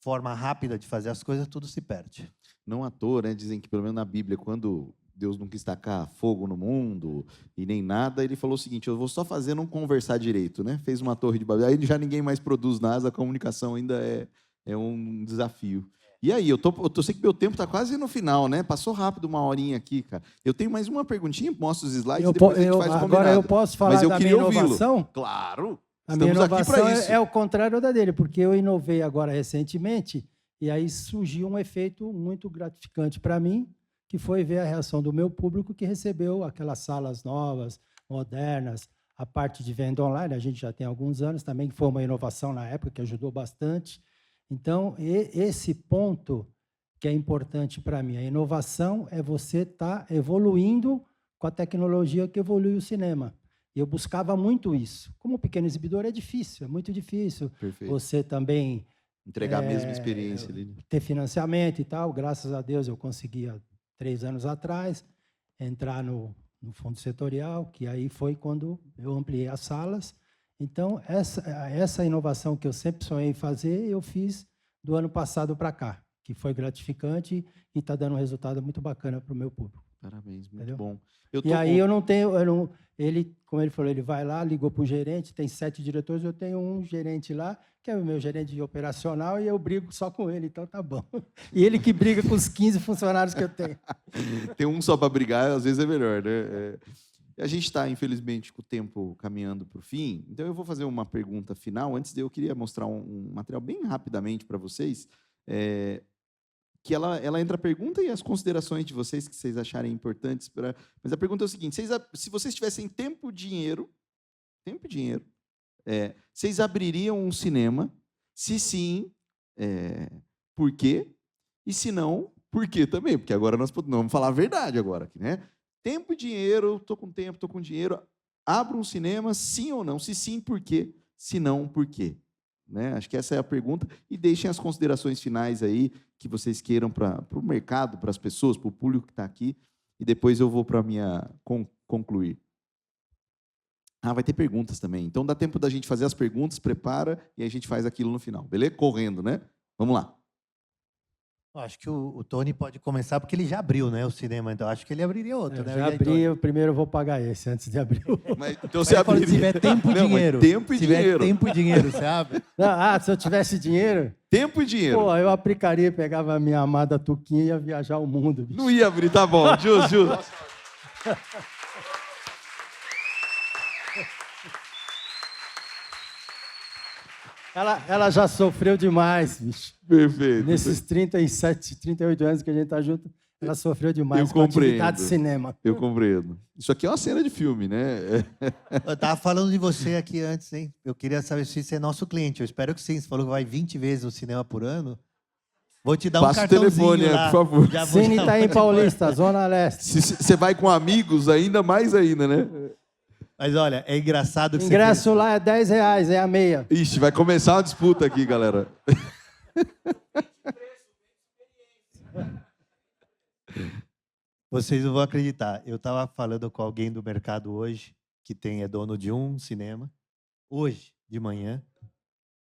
forma rápida de fazer as coisas, tudo se perde. Não à toa, né? Dizem que, pelo menos na Bíblia, quando Deus não quis tacar fogo no mundo e nem nada, ele falou o seguinte, eu vou só fazer não conversar direito, né? Fez uma torre de Babel, aí já ninguém mais produz nada, a comunicação ainda é um desafio. E aí, eu sei que meu tempo está quase no final, né? Passou rápido uma horinha aqui, cara. Eu tenho mais uma perguntinha, mostro os slides, depois a gente faz o combinado. Agora eu posso falar da minha inovação? Claro! A minha inovação é o contrário da dele, porque eu inovei agora recentemente e aí surgiu um efeito muito gratificante para mim, que foi ver a reação do meu público que recebeu aquelas salas novas, modernas, a parte de venda online, a gente já tem alguns anos também, que foi uma inovação na época, que ajudou bastante. Então, esse ponto que é importante para mim, a inovação é você estar evoluindo com a tecnologia que evolui o cinema. E eu buscava muito isso. Como pequeno exibidor é difícil, é muito difícil. Perfeito. Você também entregar a mesma experiência ali, né? Ter financiamento e tal. Graças a Deus eu consegui, há 3 anos atrás, entrar no fundo setorial, que aí foi quando eu ampliei as salas. Então, essa inovação que eu sempre sonhei em fazer, eu fiz do ano passado para cá, que foi gratificante e está dando um resultado muito bacana para o meu público. Parabéns, muito Entendeu? bom. E aí ele, como ele falou, ele vai lá, ligou para o gerente, tem 7 diretores, eu tenho um gerente lá, que é o meu gerente operacional, e eu brigo só com ele, então tá bom. E ele que briga com os 15 funcionários que eu tenho. Tem um só para brigar, às vezes é melhor, né? A gente está, infelizmente, com o tempo caminhando para o fim, então eu vou fazer uma pergunta final. Antes eu queria mostrar um material bem rapidamente para vocês, que ela entra a pergunta e as considerações de vocês que vocês acharem importantes. Mas a pergunta é o seguinte, se vocês tivessem tempo e dinheiro, vocês abririam um cinema? Se sim, por quê? E se não, por quê também? Porque agora nós vamos falar a verdade agora aqui, né? Tempo e dinheiro, estou com tempo, estou com dinheiro. Abro um cinema, sim ou não? Se sim, por quê? Se não, por quê? Né? Acho que essa é a pergunta. E deixem as considerações finais aí que vocês queiram para o mercado, para as pessoas, para o público que está aqui. E depois eu vou para a minha concluir. Vai ter perguntas também. Então dá tempo da gente fazer as perguntas, prepara e a gente faz aquilo no final. Beleza? Correndo, né? Vamos lá. Acho que o Tony pode começar, porque ele já abriu, né, o cinema, então acho que ele abriria outro, né? Já abri, primeiro eu vou pagar esse, antes de abrir o... Então você abriria... Se tiver tempo e dinheiro. Tempo e dinheiro. Tempo e dinheiro, você abre? Se eu tivesse dinheiro... Tempo e dinheiro. Pô, eu aplicaria, pegava a minha amada Tuquinha e ia viajar o mundo. Bicho. Não ia abrir, tá bom. Justo. Ela já sofreu demais, bicho. Perfeito. Nesses 37, 38 anos que a gente está junto, ela sofreu demais com a atividade de cinema. Eu compreendo. Isso aqui é uma cena de filme, né? Eu estava falando de você aqui antes, hein? Eu queria saber se você é nosso cliente. Eu espero que sim. Você falou que vai 20 vezes no cinema por ano. Vou te dar um cartãozinho telefone, lá. por favor. Cine Itaim Paulista, Zona Leste. Se você vai com amigos, ainda mais ainda, né? Mas olha, é engraçado que ingresso lá é R$10, é a meia. Ixi, vai começar uma disputa aqui, galera. Vocês não vão acreditar. Eu estava falando com alguém do mercado hoje, que é dono de um cinema, hoje, de manhã.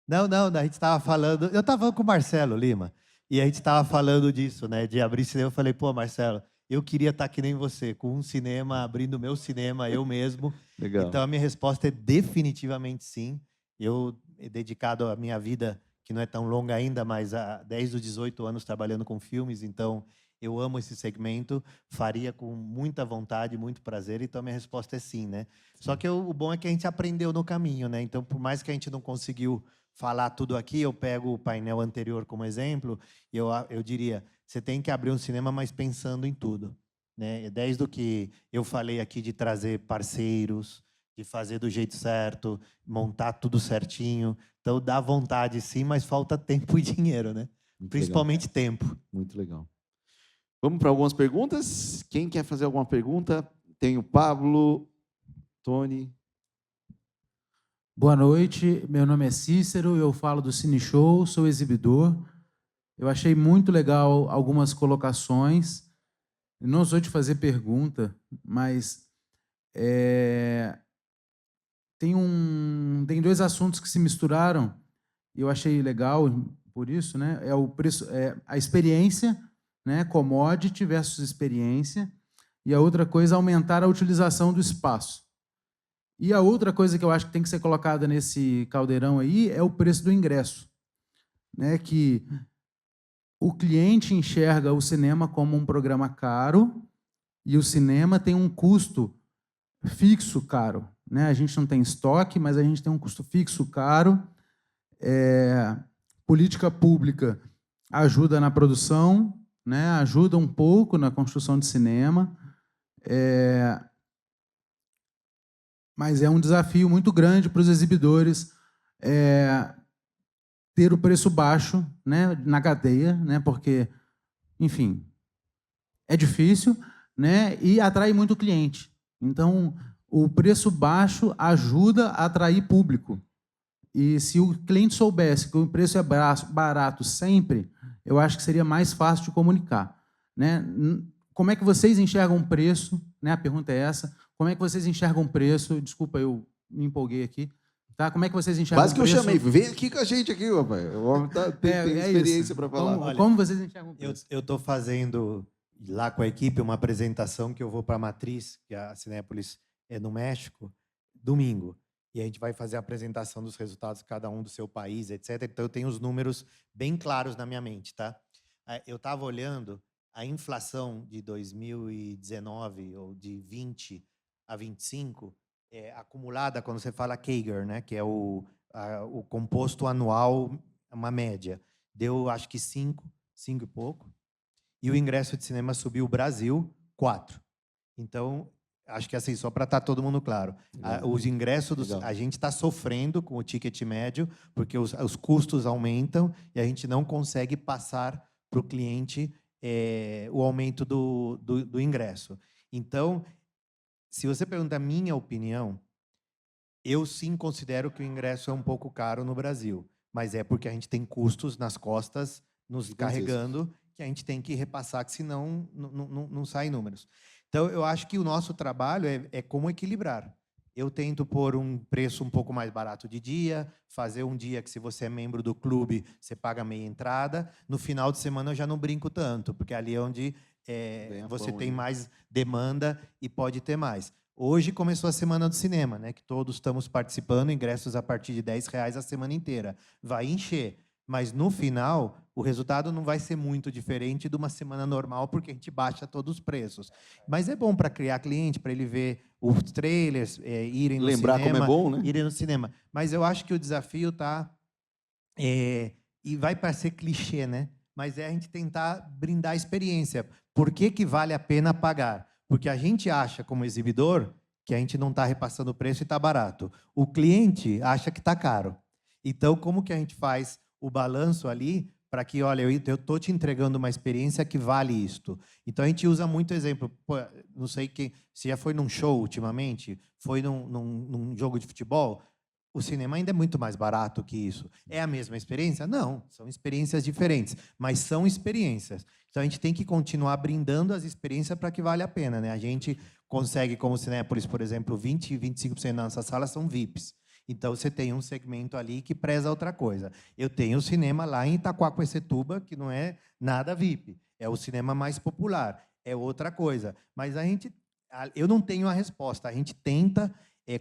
Não, a gente estava falando... Eu estava falando com o Marcelo Lima, e a gente estava falando disso, né, de abrir cinema. Eu falei, pô, Marcelo, eu queria estar que nem você, com um cinema, abrindo o meu cinema, eu mesmo. Legal. Então, a minha resposta é definitivamente sim. Eu he dedicado a minha vida, que não é tão longa ainda, mas há 10 ou 18 anos trabalhando com filmes, então eu amo esse segmento, faria com muita vontade, muito prazer, então a minha resposta é sim, né? Só que o bom é que a gente aprendeu no caminho, né? Então, por mais que a gente não conseguiu falar tudo aqui, eu pego o painel anterior como exemplo, e eu diria, você tem que abrir um cinema, mas pensando em tudo, né? Desde o que eu falei aqui de trazer parceiros, de fazer do jeito certo, montar tudo certinho. Então, dá vontade, sim, mas falta tempo e dinheiro, né? Muito Principalmente legal. tempo. Muito legal. Vamos para algumas perguntas? Quem quer fazer alguma pergunta? Tem o Pablo, Tony. Boa noite, meu nome é Cícero, eu falo do Cine Show, sou exibidor. Eu achei muito legal algumas colocações. Eu não sou de fazer pergunta, mas tem dois assuntos que se misturaram e eu achei legal por isso, né? É o preço, a experiência, né? Commodity versus experiência, e a outra coisa, aumentar a utilização do espaço. E a outra coisa que eu acho que tem que ser colocada nesse caldeirão aí é o preço do ingresso, né? Que o cliente enxerga o cinema como um programa caro e o cinema tem um custo fixo caro, né? A gente não tem estoque, mas a gente tem um custo fixo caro. Política pública ajuda na produção, né? Ajuda um pouco na construção de cinema, mas é um desafio muito grande para os exibidores ter o preço baixo, né, na cadeia, né, porque, enfim, é difícil, né, e atrai muito cliente. Então, o preço baixo ajuda a atrair público. E se o cliente soubesse que o preço é barato sempre, eu acho que seria mais fácil de comunicar, né? Como é que vocês enxergam o preço? Né, a pergunta é essa. Como é que vocês enxergam o preço? Desculpa, eu me empolguei aqui. Tá? Como é que vocês enxergam Quase que o preço? eu chamei. Vem aqui com a gente, aqui, rapaz. O homem tem experiência para falar. Como vocês enxergam o preço? Eu estou fazendo lá com a equipe uma apresentação que eu vou para a Matriz, que a Cinépolis é no México, domingo. E a gente vai fazer a apresentação dos resultados, cada um do seu país, etc. Então, eu tenho os números bem claros na minha mente, tá? Eu estava olhando a inflação de 2019, ou de 20 a 25, acumulada, quando você fala CAGR, né? Que é o composto anual, uma média. Deu, acho que 5 e pouco. E o ingresso de cinema subiu o Brasil, 4. Então, acho que assim, só para estar todo mundo claro, os ingressos, a gente está sofrendo com o ticket médio, porque os custos aumentam e a gente não consegue passar para o cliente o aumento do ingresso. Então, se você pergunta a minha opinião, eu sim considero que o ingresso é um pouco caro no Brasil, mas é porque a gente tem custos nas costas nos carregando, que a gente tem que repassar, que senão não sai números. Então, eu acho que o nosso trabalho é como equilibrar. Eu tento pôr um preço um pouco mais barato de dia, fazer um dia que, se você é membro do clube, você paga meia entrada. No final de semana, eu já não brinco tanto, porque ali é onde você tem mais demanda e pode ter mais. Hoje começou a Semana do Cinema, né, que todos estamos participando, ingressos a partir de R$10 a semana inteira. Vai encher. Mas, no final, o resultado não vai ser muito diferente de uma semana normal, porque a gente baixa todos os preços. Mas é bom para criar cliente, para ele ver os trailers, irem no cinema. Lembrar como é bom, né? Irem no cinema. Mas eu acho que o desafio está... e vai parecer clichê, né? Mas é a gente tentar brindar a experiência. Por que vale a pena pagar? Porque a gente acha, como exibidor, que a gente não está repassando o preço e está barato. O cliente acha que está caro. Então, como que a gente faz o balanço ali para que, olha, eu estou te entregando uma experiência que vale isto. Então, a gente usa muito exemplo. Pô, não sei se já foi num show ultimamente, foi num jogo de futebol, o cinema ainda é muito mais barato que isso. É a mesma experiência? Não, são experiências diferentes, mas são experiências. Então, a gente tem que continuar brindando as experiências para que vale a pena, né? A gente consegue, como o Cinépolis, por exemplo, 20% e 25% da nossa sala são VIPs. Então, você tem um segmento ali que preza outra coisa. Eu tenho o cinema lá em Itaquaquecetuba, que não é nada VIP. É o cinema mais popular. É outra coisa. Mas eu não tenho a resposta. A gente tenta...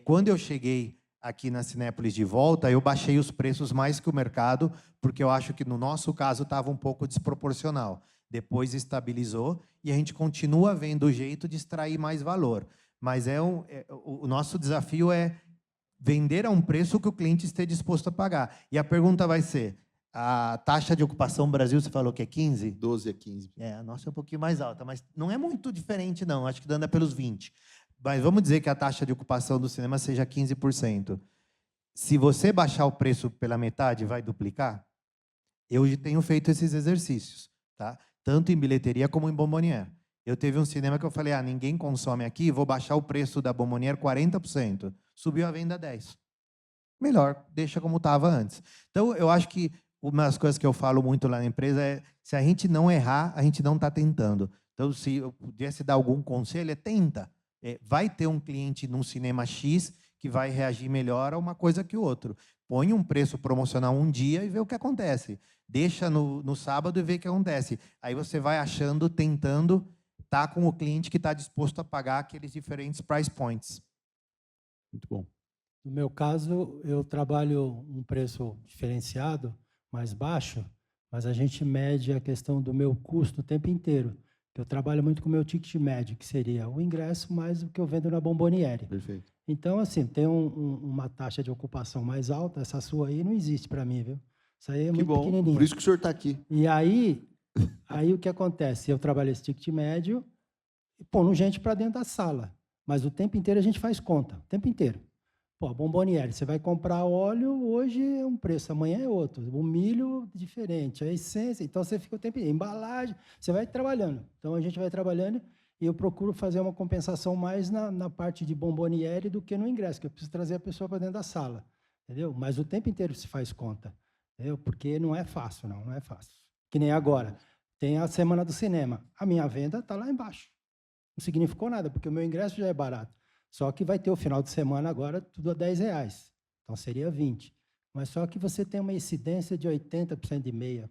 quando eu cheguei aqui na Cinépolis de volta, eu baixei os preços mais que o mercado, porque eu acho que, no nosso caso, estava um pouco desproporcional. Depois estabilizou e a gente continua vendo o jeito de extrair mais valor. Mas o nosso desafio é vender a um preço que o cliente esteja disposto a pagar. E a pergunta vai ser, a taxa de ocupação no Brasil, você falou que é 15? 12 a 15. A nossa é um pouquinho mais alta, mas não é muito diferente, não. Acho que anda pelos 20. Mas vamos dizer que a taxa de ocupação do cinema seja 15%. Se você baixar o preço pela metade, vai duplicar? Eu tenho feito esses exercícios, tá? Tanto em bilheteria como em bombonière. Eu teve um cinema que eu falei, ninguém consome aqui, vou baixar o preço da bombonière 40%. Subiu a venda 10%. Melhor, deixa como estava antes. Então, eu acho que uma das coisas que eu falo muito lá na empresa é, se a gente não errar, a gente não está tentando. Então, se eu pudesse dar algum conselho, tenta. Vai ter um cliente num cinema X que vai reagir melhor a uma coisa que o outro. Põe um preço promocional um dia e vê o que acontece. Deixa no sábado e vê o que acontece. Aí você vai achando, tentando, tá com o cliente que está disposto a pagar aqueles diferentes price points. Muito bom. No meu caso, eu trabalho um preço diferenciado, mais baixo, mas a gente mede a questão do meu custo o tempo inteiro. Eu trabalho muito com o meu ticket médio, que seria o ingresso mais o que eu vendo na bombonière. Perfeito. Então, assim, tem uma taxa de ocupação mais alta, essa sua aí não existe para mim, viu? Isso aí é muito pequenininho. Por isso que o senhor está aqui. E aí o que acontece? Eu trabalho esse ticket médio e pondo gente para dentro da sala, mas o tempo inteiro a gente faz conta, o tempo inteiro. Pô, bombonière, você vai comprar óleo, hoje é um preço, amanhã é outro. O milho, diferente. A essência, então você fica o tempo inteiro. Embalagem, você vai trabalhando. Então a gente vai trabalhando e eu procuro fazer uma compensação mais na parte de bombonière do que no ingresso, que eu preciso trazer a pessoa para dentro da sala. Entendeu? Mas o tempo inteiro se faz conta. Entendeu? Porque não é fácil, não é fácil. Que nem agora. Tem a Semana do Cinema. A minha venda está lá embaixo. Não significou nada, porque o meu ingresso já é barato. Só que vai ter o final de semana agora tudo a R$10. Então seria 20. Mas só que você tem uma incidência de 80% de meia.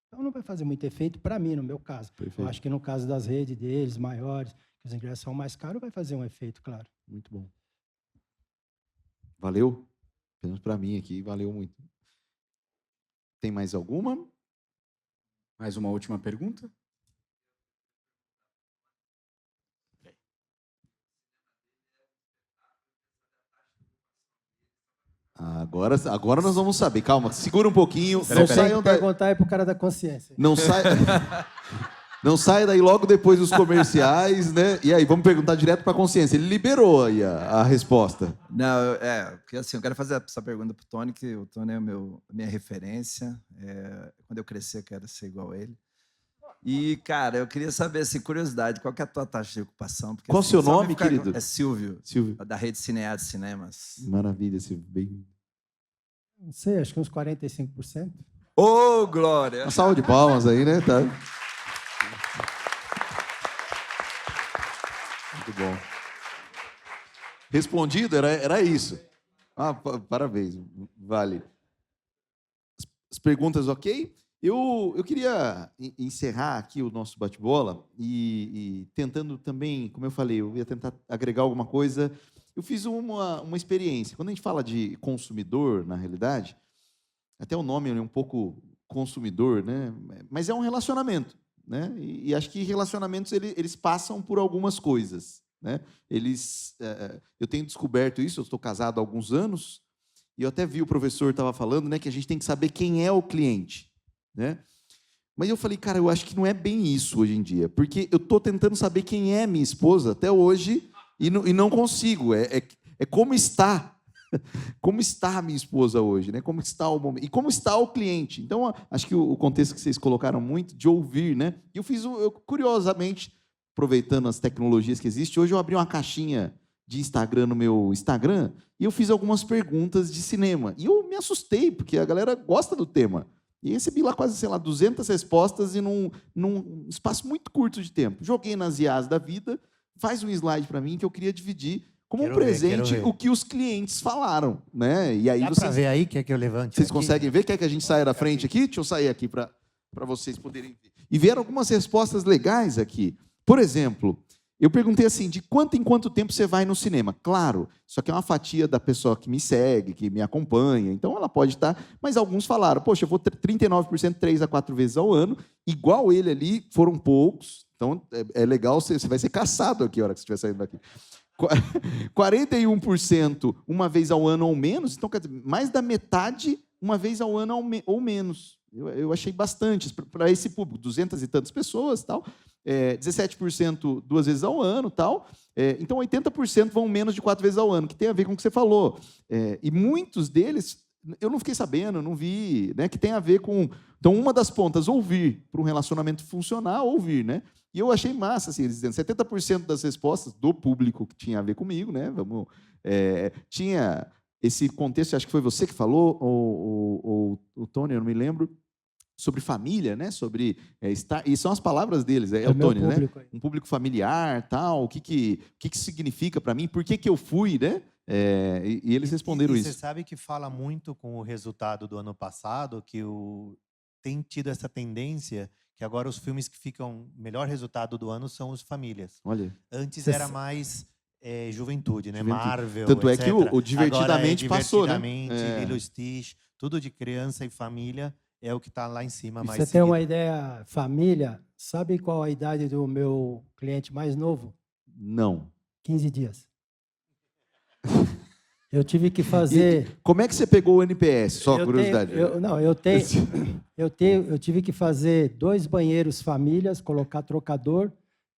Então não vai fazer muito efeito para mim, no meu caso. Perfeito. Eu acho que no caso das redes deles, maiores, que os ingressos são mais caros, vai fazer um efeito, claro. Muito bom. Valeu? Apenas para mim aqui, valeu muito. Tem mais alguma? Mais uma última pergunta? Agora nós vamos saber. Calma, segura um pouquinho. Não saiam daí. Perguntar aí pro cara da consciência. Não saia daí logo depois dos comerciais, né? E aí, vamos perguntar direto para a consciência. Ele liberou aí a resposta. Não, porque assim, eu quero fazer essa pergunta para o Tony, que o Tony é minha referência. Quando eu crescer, eu quero ser igual a ele. E, cara, eu queria saber, assim, curiosidade, qual que é a tua taxa de ocupação? Porque, qual o assim, seu nome, querido? É Silvio. Silvio. Da Rede Cinear de Cinemas. Maravilha, Silvio. Bem... Não sei, acho que uns 45%. Ô, glória! Uma salva de palmas aí, né? Tá. Muito bom. Respondido, era isso. Parabéns, vale. As perguntas ok? Eu queria encerrar aqui o nosso bate-bola e tentando também, como eu falei, eu ia tentar agregar alguma coisa. Eu fiz uma experiência. Quando a gente fala de consumidor, na realidade, até o nome é um pouco consumidor, né? Mas é um relacionamento, né? E acho que relacionamentos eles passam por algumas coisas, né? Eu tenho descoberto isso. Eu estou casado há alguns anos e eu até vi o professor estava falando, né, que a gente tem que saber quem é o cliente, né? Mas eu falei, cara, eu acho que não é bem isso hoje em dia, porque eu estou tentando saber quem é minha esposa até hoje e não consigo. É como está. Como está a minha esposa hoje, né? Como está o momento e como está o cliente. Então, acho que o contexto que vocês colocaram muito de ouvir, né? E eu curiosamente, aproveitando as tecnologias que existem, hoje eu abri uma caixinha de Instagram no meu Instagram e eu fiz algumas perguntas de cinema. E eu me assustei, porque a galera gosta do tema. E recebi lá quase, 200 respostas num espaço muito curto de tempo. Joguei nas IAs da vida, faz um slide para mim que eu queria dividir como um presente o que os clientes falaram, né? E aí dá para ver aí? Quer que eu levante? Vocês conseguem ver? Quer que a gente saia da frente aqui? Deixa eu sair aqui para vocês poderem ver. E vieram algumas respostas legais aqui. Por exemplo, eu perguntei assim, de quanto em quanto tempo você vai no cinema? Claro, isso aqui é uma fatia da pessoa que me segue, que me acompanha, então ela pode estar... Mas alguns falaram, poxa, eu vou 39%, 3 a 4 vezes ao ano, igual ele ali, foram poucos, então é legal, você vai ser caçado aqui a hora que você estiver saindo daqui. 41% uma vez ao ano ou menos, então quer dizer, mais da metade uma vez ao ano ou menos. Eu achei bastante para esse público, 200 e tantas pessoas, tal. 17% 2 vezes ao ano, tal. Então 80% vão menos de 4 vezes ao ano, que tem a ver com o que você falou. E muitos deles eu não fiquei sabendo, não vi, né, que tem a ver com... Então, uma das pontas, ouvir, para um relacionamento funcionar, ouvir, né? E eu achei massa, assim, eles dizendo, 70% das respostas do público que tinha a ver comigo, né? Tinha esse contexto, acho que foi você que falou, ou o Tony, eu não me lembro, sobre família, né? Sobre estar... E são as palavras deles, é o Tony, né? Um público familiar, tal, o que significa para mim, por que eu fui, né? E eles responderam isso. Você sabe que fala muito com o resultado do ano passado, que tem tido essa tendência que agora os filmes que ficam melhor resultado do ano são os famílias. Olha. Antes era mais juventude, né? Juventude. Marvel, Tanto etc. É que o Divertidamente passou, né? Lilo Stitch, tudo de criança e família é o que está lá em cima. Você tem uma ideia, família, sabe qual a idade do meu cliente mais novo? Não. 15 dias. Eu tive que fazer... Como é que você pegou o NPS? Só curiosidade. Eu tive que fazer 2 banheiros famílias, colocar trocador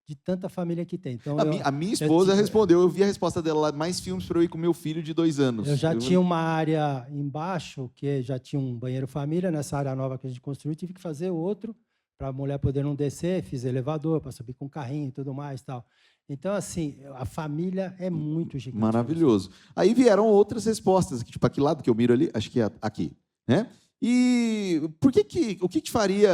de tanta família que tem. Então, a minha esposa respondeu, eu vi a resposta dela lá, mais filmes para eu ir com meu filho de 2 anos. Eu já tinha uma área embaixo, que já tinha um banheiro família, nessa área nova que a gente construiu, tive que fazer outro, para a mulher poder não descer, fiz elevador, para subir com carrinho e tudo mais. Tal. Então, assim, a família é muito gigante. Maravilhoso. Aí vieram outras respostas, tipo, aqui lado que eu miro ali, acho que é aqui, né? E o que te faria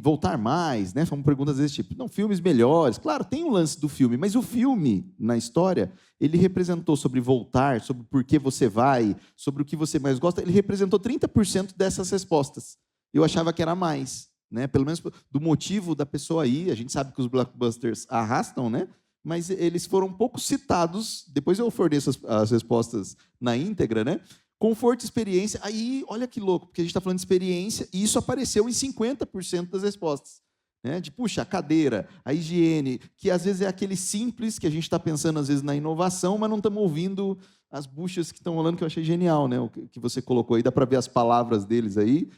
voltar mais, né? Foram perguntas desse tipo. Não, filmes melhores. Claro, tem um lance do filme, mas o filme, na história, ele representou sobre voltar, sobre por que você vai, sobre o que você mais gosta, ele representou 30% dessas respostas. Eu achava que era mais. Né? Pelo menos do motivo da pessoa aí, a gente sabe que os blockbusters arrastam, né? Mas eles foram pouco citados, depois eu forneço as respostas na íntegra, né? Conforto e experiência, aí, olha que louco, porque a gente está falando de experiência, e isso apareceu em 50% das respostas. Né? De, puxa, a cadeira, a higiene, que às vezes é aquele simples, que a gente está pensando às vezes na inovação, mas não estamos ouvindo as buchas que estão rolando, que eu achei genial, né? O que você colocou aí, dá para ver as palavras deles aí,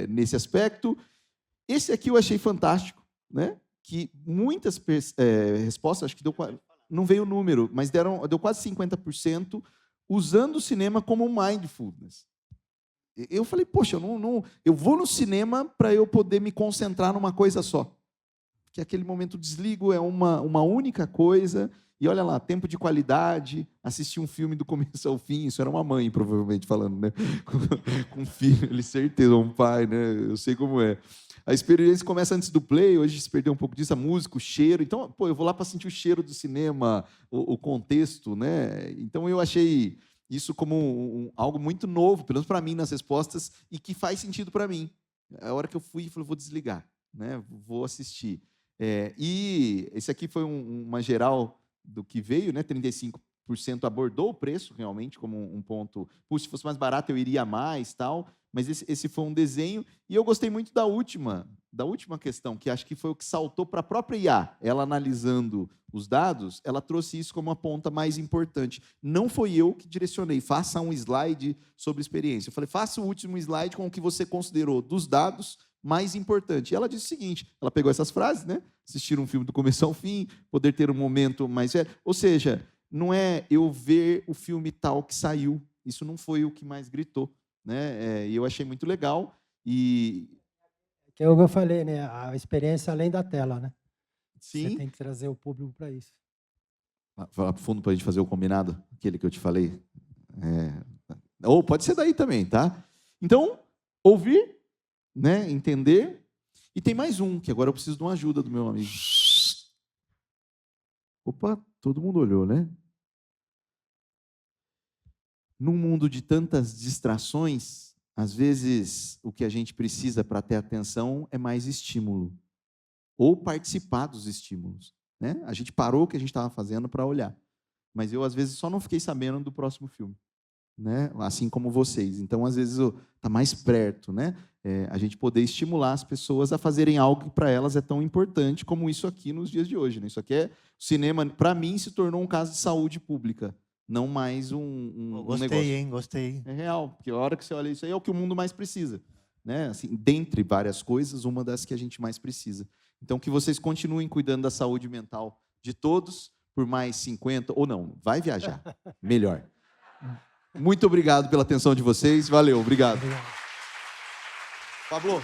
nesse aspecto. Esse aqui eu achei fantástico, né? Que muitas respostas, acho que não veio o número, mas deu quase 50% usando o cinema como mindfulness. Eu falei, poxa, eu vou no cinema para eu poder me concentrar numa coisa só. Porque aquele momento desligo é uma única coisa, e olha lá, tempo de qualidade, assistir um filme do começo ao fim, isso era uma mãe, provavelmente, falando, né? Com filho, ele certeza, um pai, né? Eu sei como é. A experiência começa antes do play, hoje se perdeu um pouco disso, a música, o cheiro. Então, eu vou lá para sentir o cheiro do cinema, o contexto, né? Então, eu achei isso como algo muito novo, pelo menos para mim, nas respostas, e que faz sentido para mim. A hora que eu fui, eu falei, vou desligar, né? Vou assistir. E esse aqui foi uma geral do que veio, né? 35% abordou o preço, realmente, como um ponto. Puxa, se fosse mais barato, eu iria mais, tal. Mas esse foi um desenho, e eu gostei muito da última questão, que acho que foi o que saltou para a própria IA. Ela analisando os dados, ela trouxe isso como a ponta mais importante. Não foi eu que direcionei, faça um slide sobre experiência. Eu falei, faça o último slide com o que você considerou dos dados mais importante. E ela disse o seguinte, ela pegou essas frases, né? Assistir um filme do começo ao fim, poder ter um momento mais velho. Ou seja, não é eu ver o filme tal que saiu. Isso não foi o que mais gritou. Né? E eu achei muito legal. Que é o que eu falei, né? A experiência além da tela, né? Sim. Você tem que trazer o público para isso. Falar para o fundo para a gente fazer o combinado, aquele que eu te falei. Ou pode ser daí também, tá? Então, ouvir, né? Entender. E tem mais um, que agora eu preciso de uma ajuda do meu amigo. Opa, todo mundo olhou, né? Num mundo de tantas distrações, às vezes o que a gente precisa para ter atenção é mais estímulo. Ou participar dos estímulos. Né? A gente parou o que a gente estava fazendo para olhar. Mas eu, às vezes, só não fiquei sabendo do próximo filme. né? Assim como vocês. Então, às vezes, está mais perto, né? A gente poder estimular as pessoas a fazerem algo que para elas é tão importante como isso aqui nos dias de hoje. Né? Isso aqui o cinema, para mim, se tornou um caso de saúde pública, não mais um Gostei, negócio. hein? Gostei. É real, porque a hora que você olha isso aí é o que o mundo mais precisa. Né? Assim, dentre várias coisas, uma das que a gente mais precisa. Então, que vocês continuem cuidando da saúde mental de todos por mais 50, ou não, vai viajar, melhor. Muito obrigado pela atenção de vocês, valeu, obrigado. Pablo.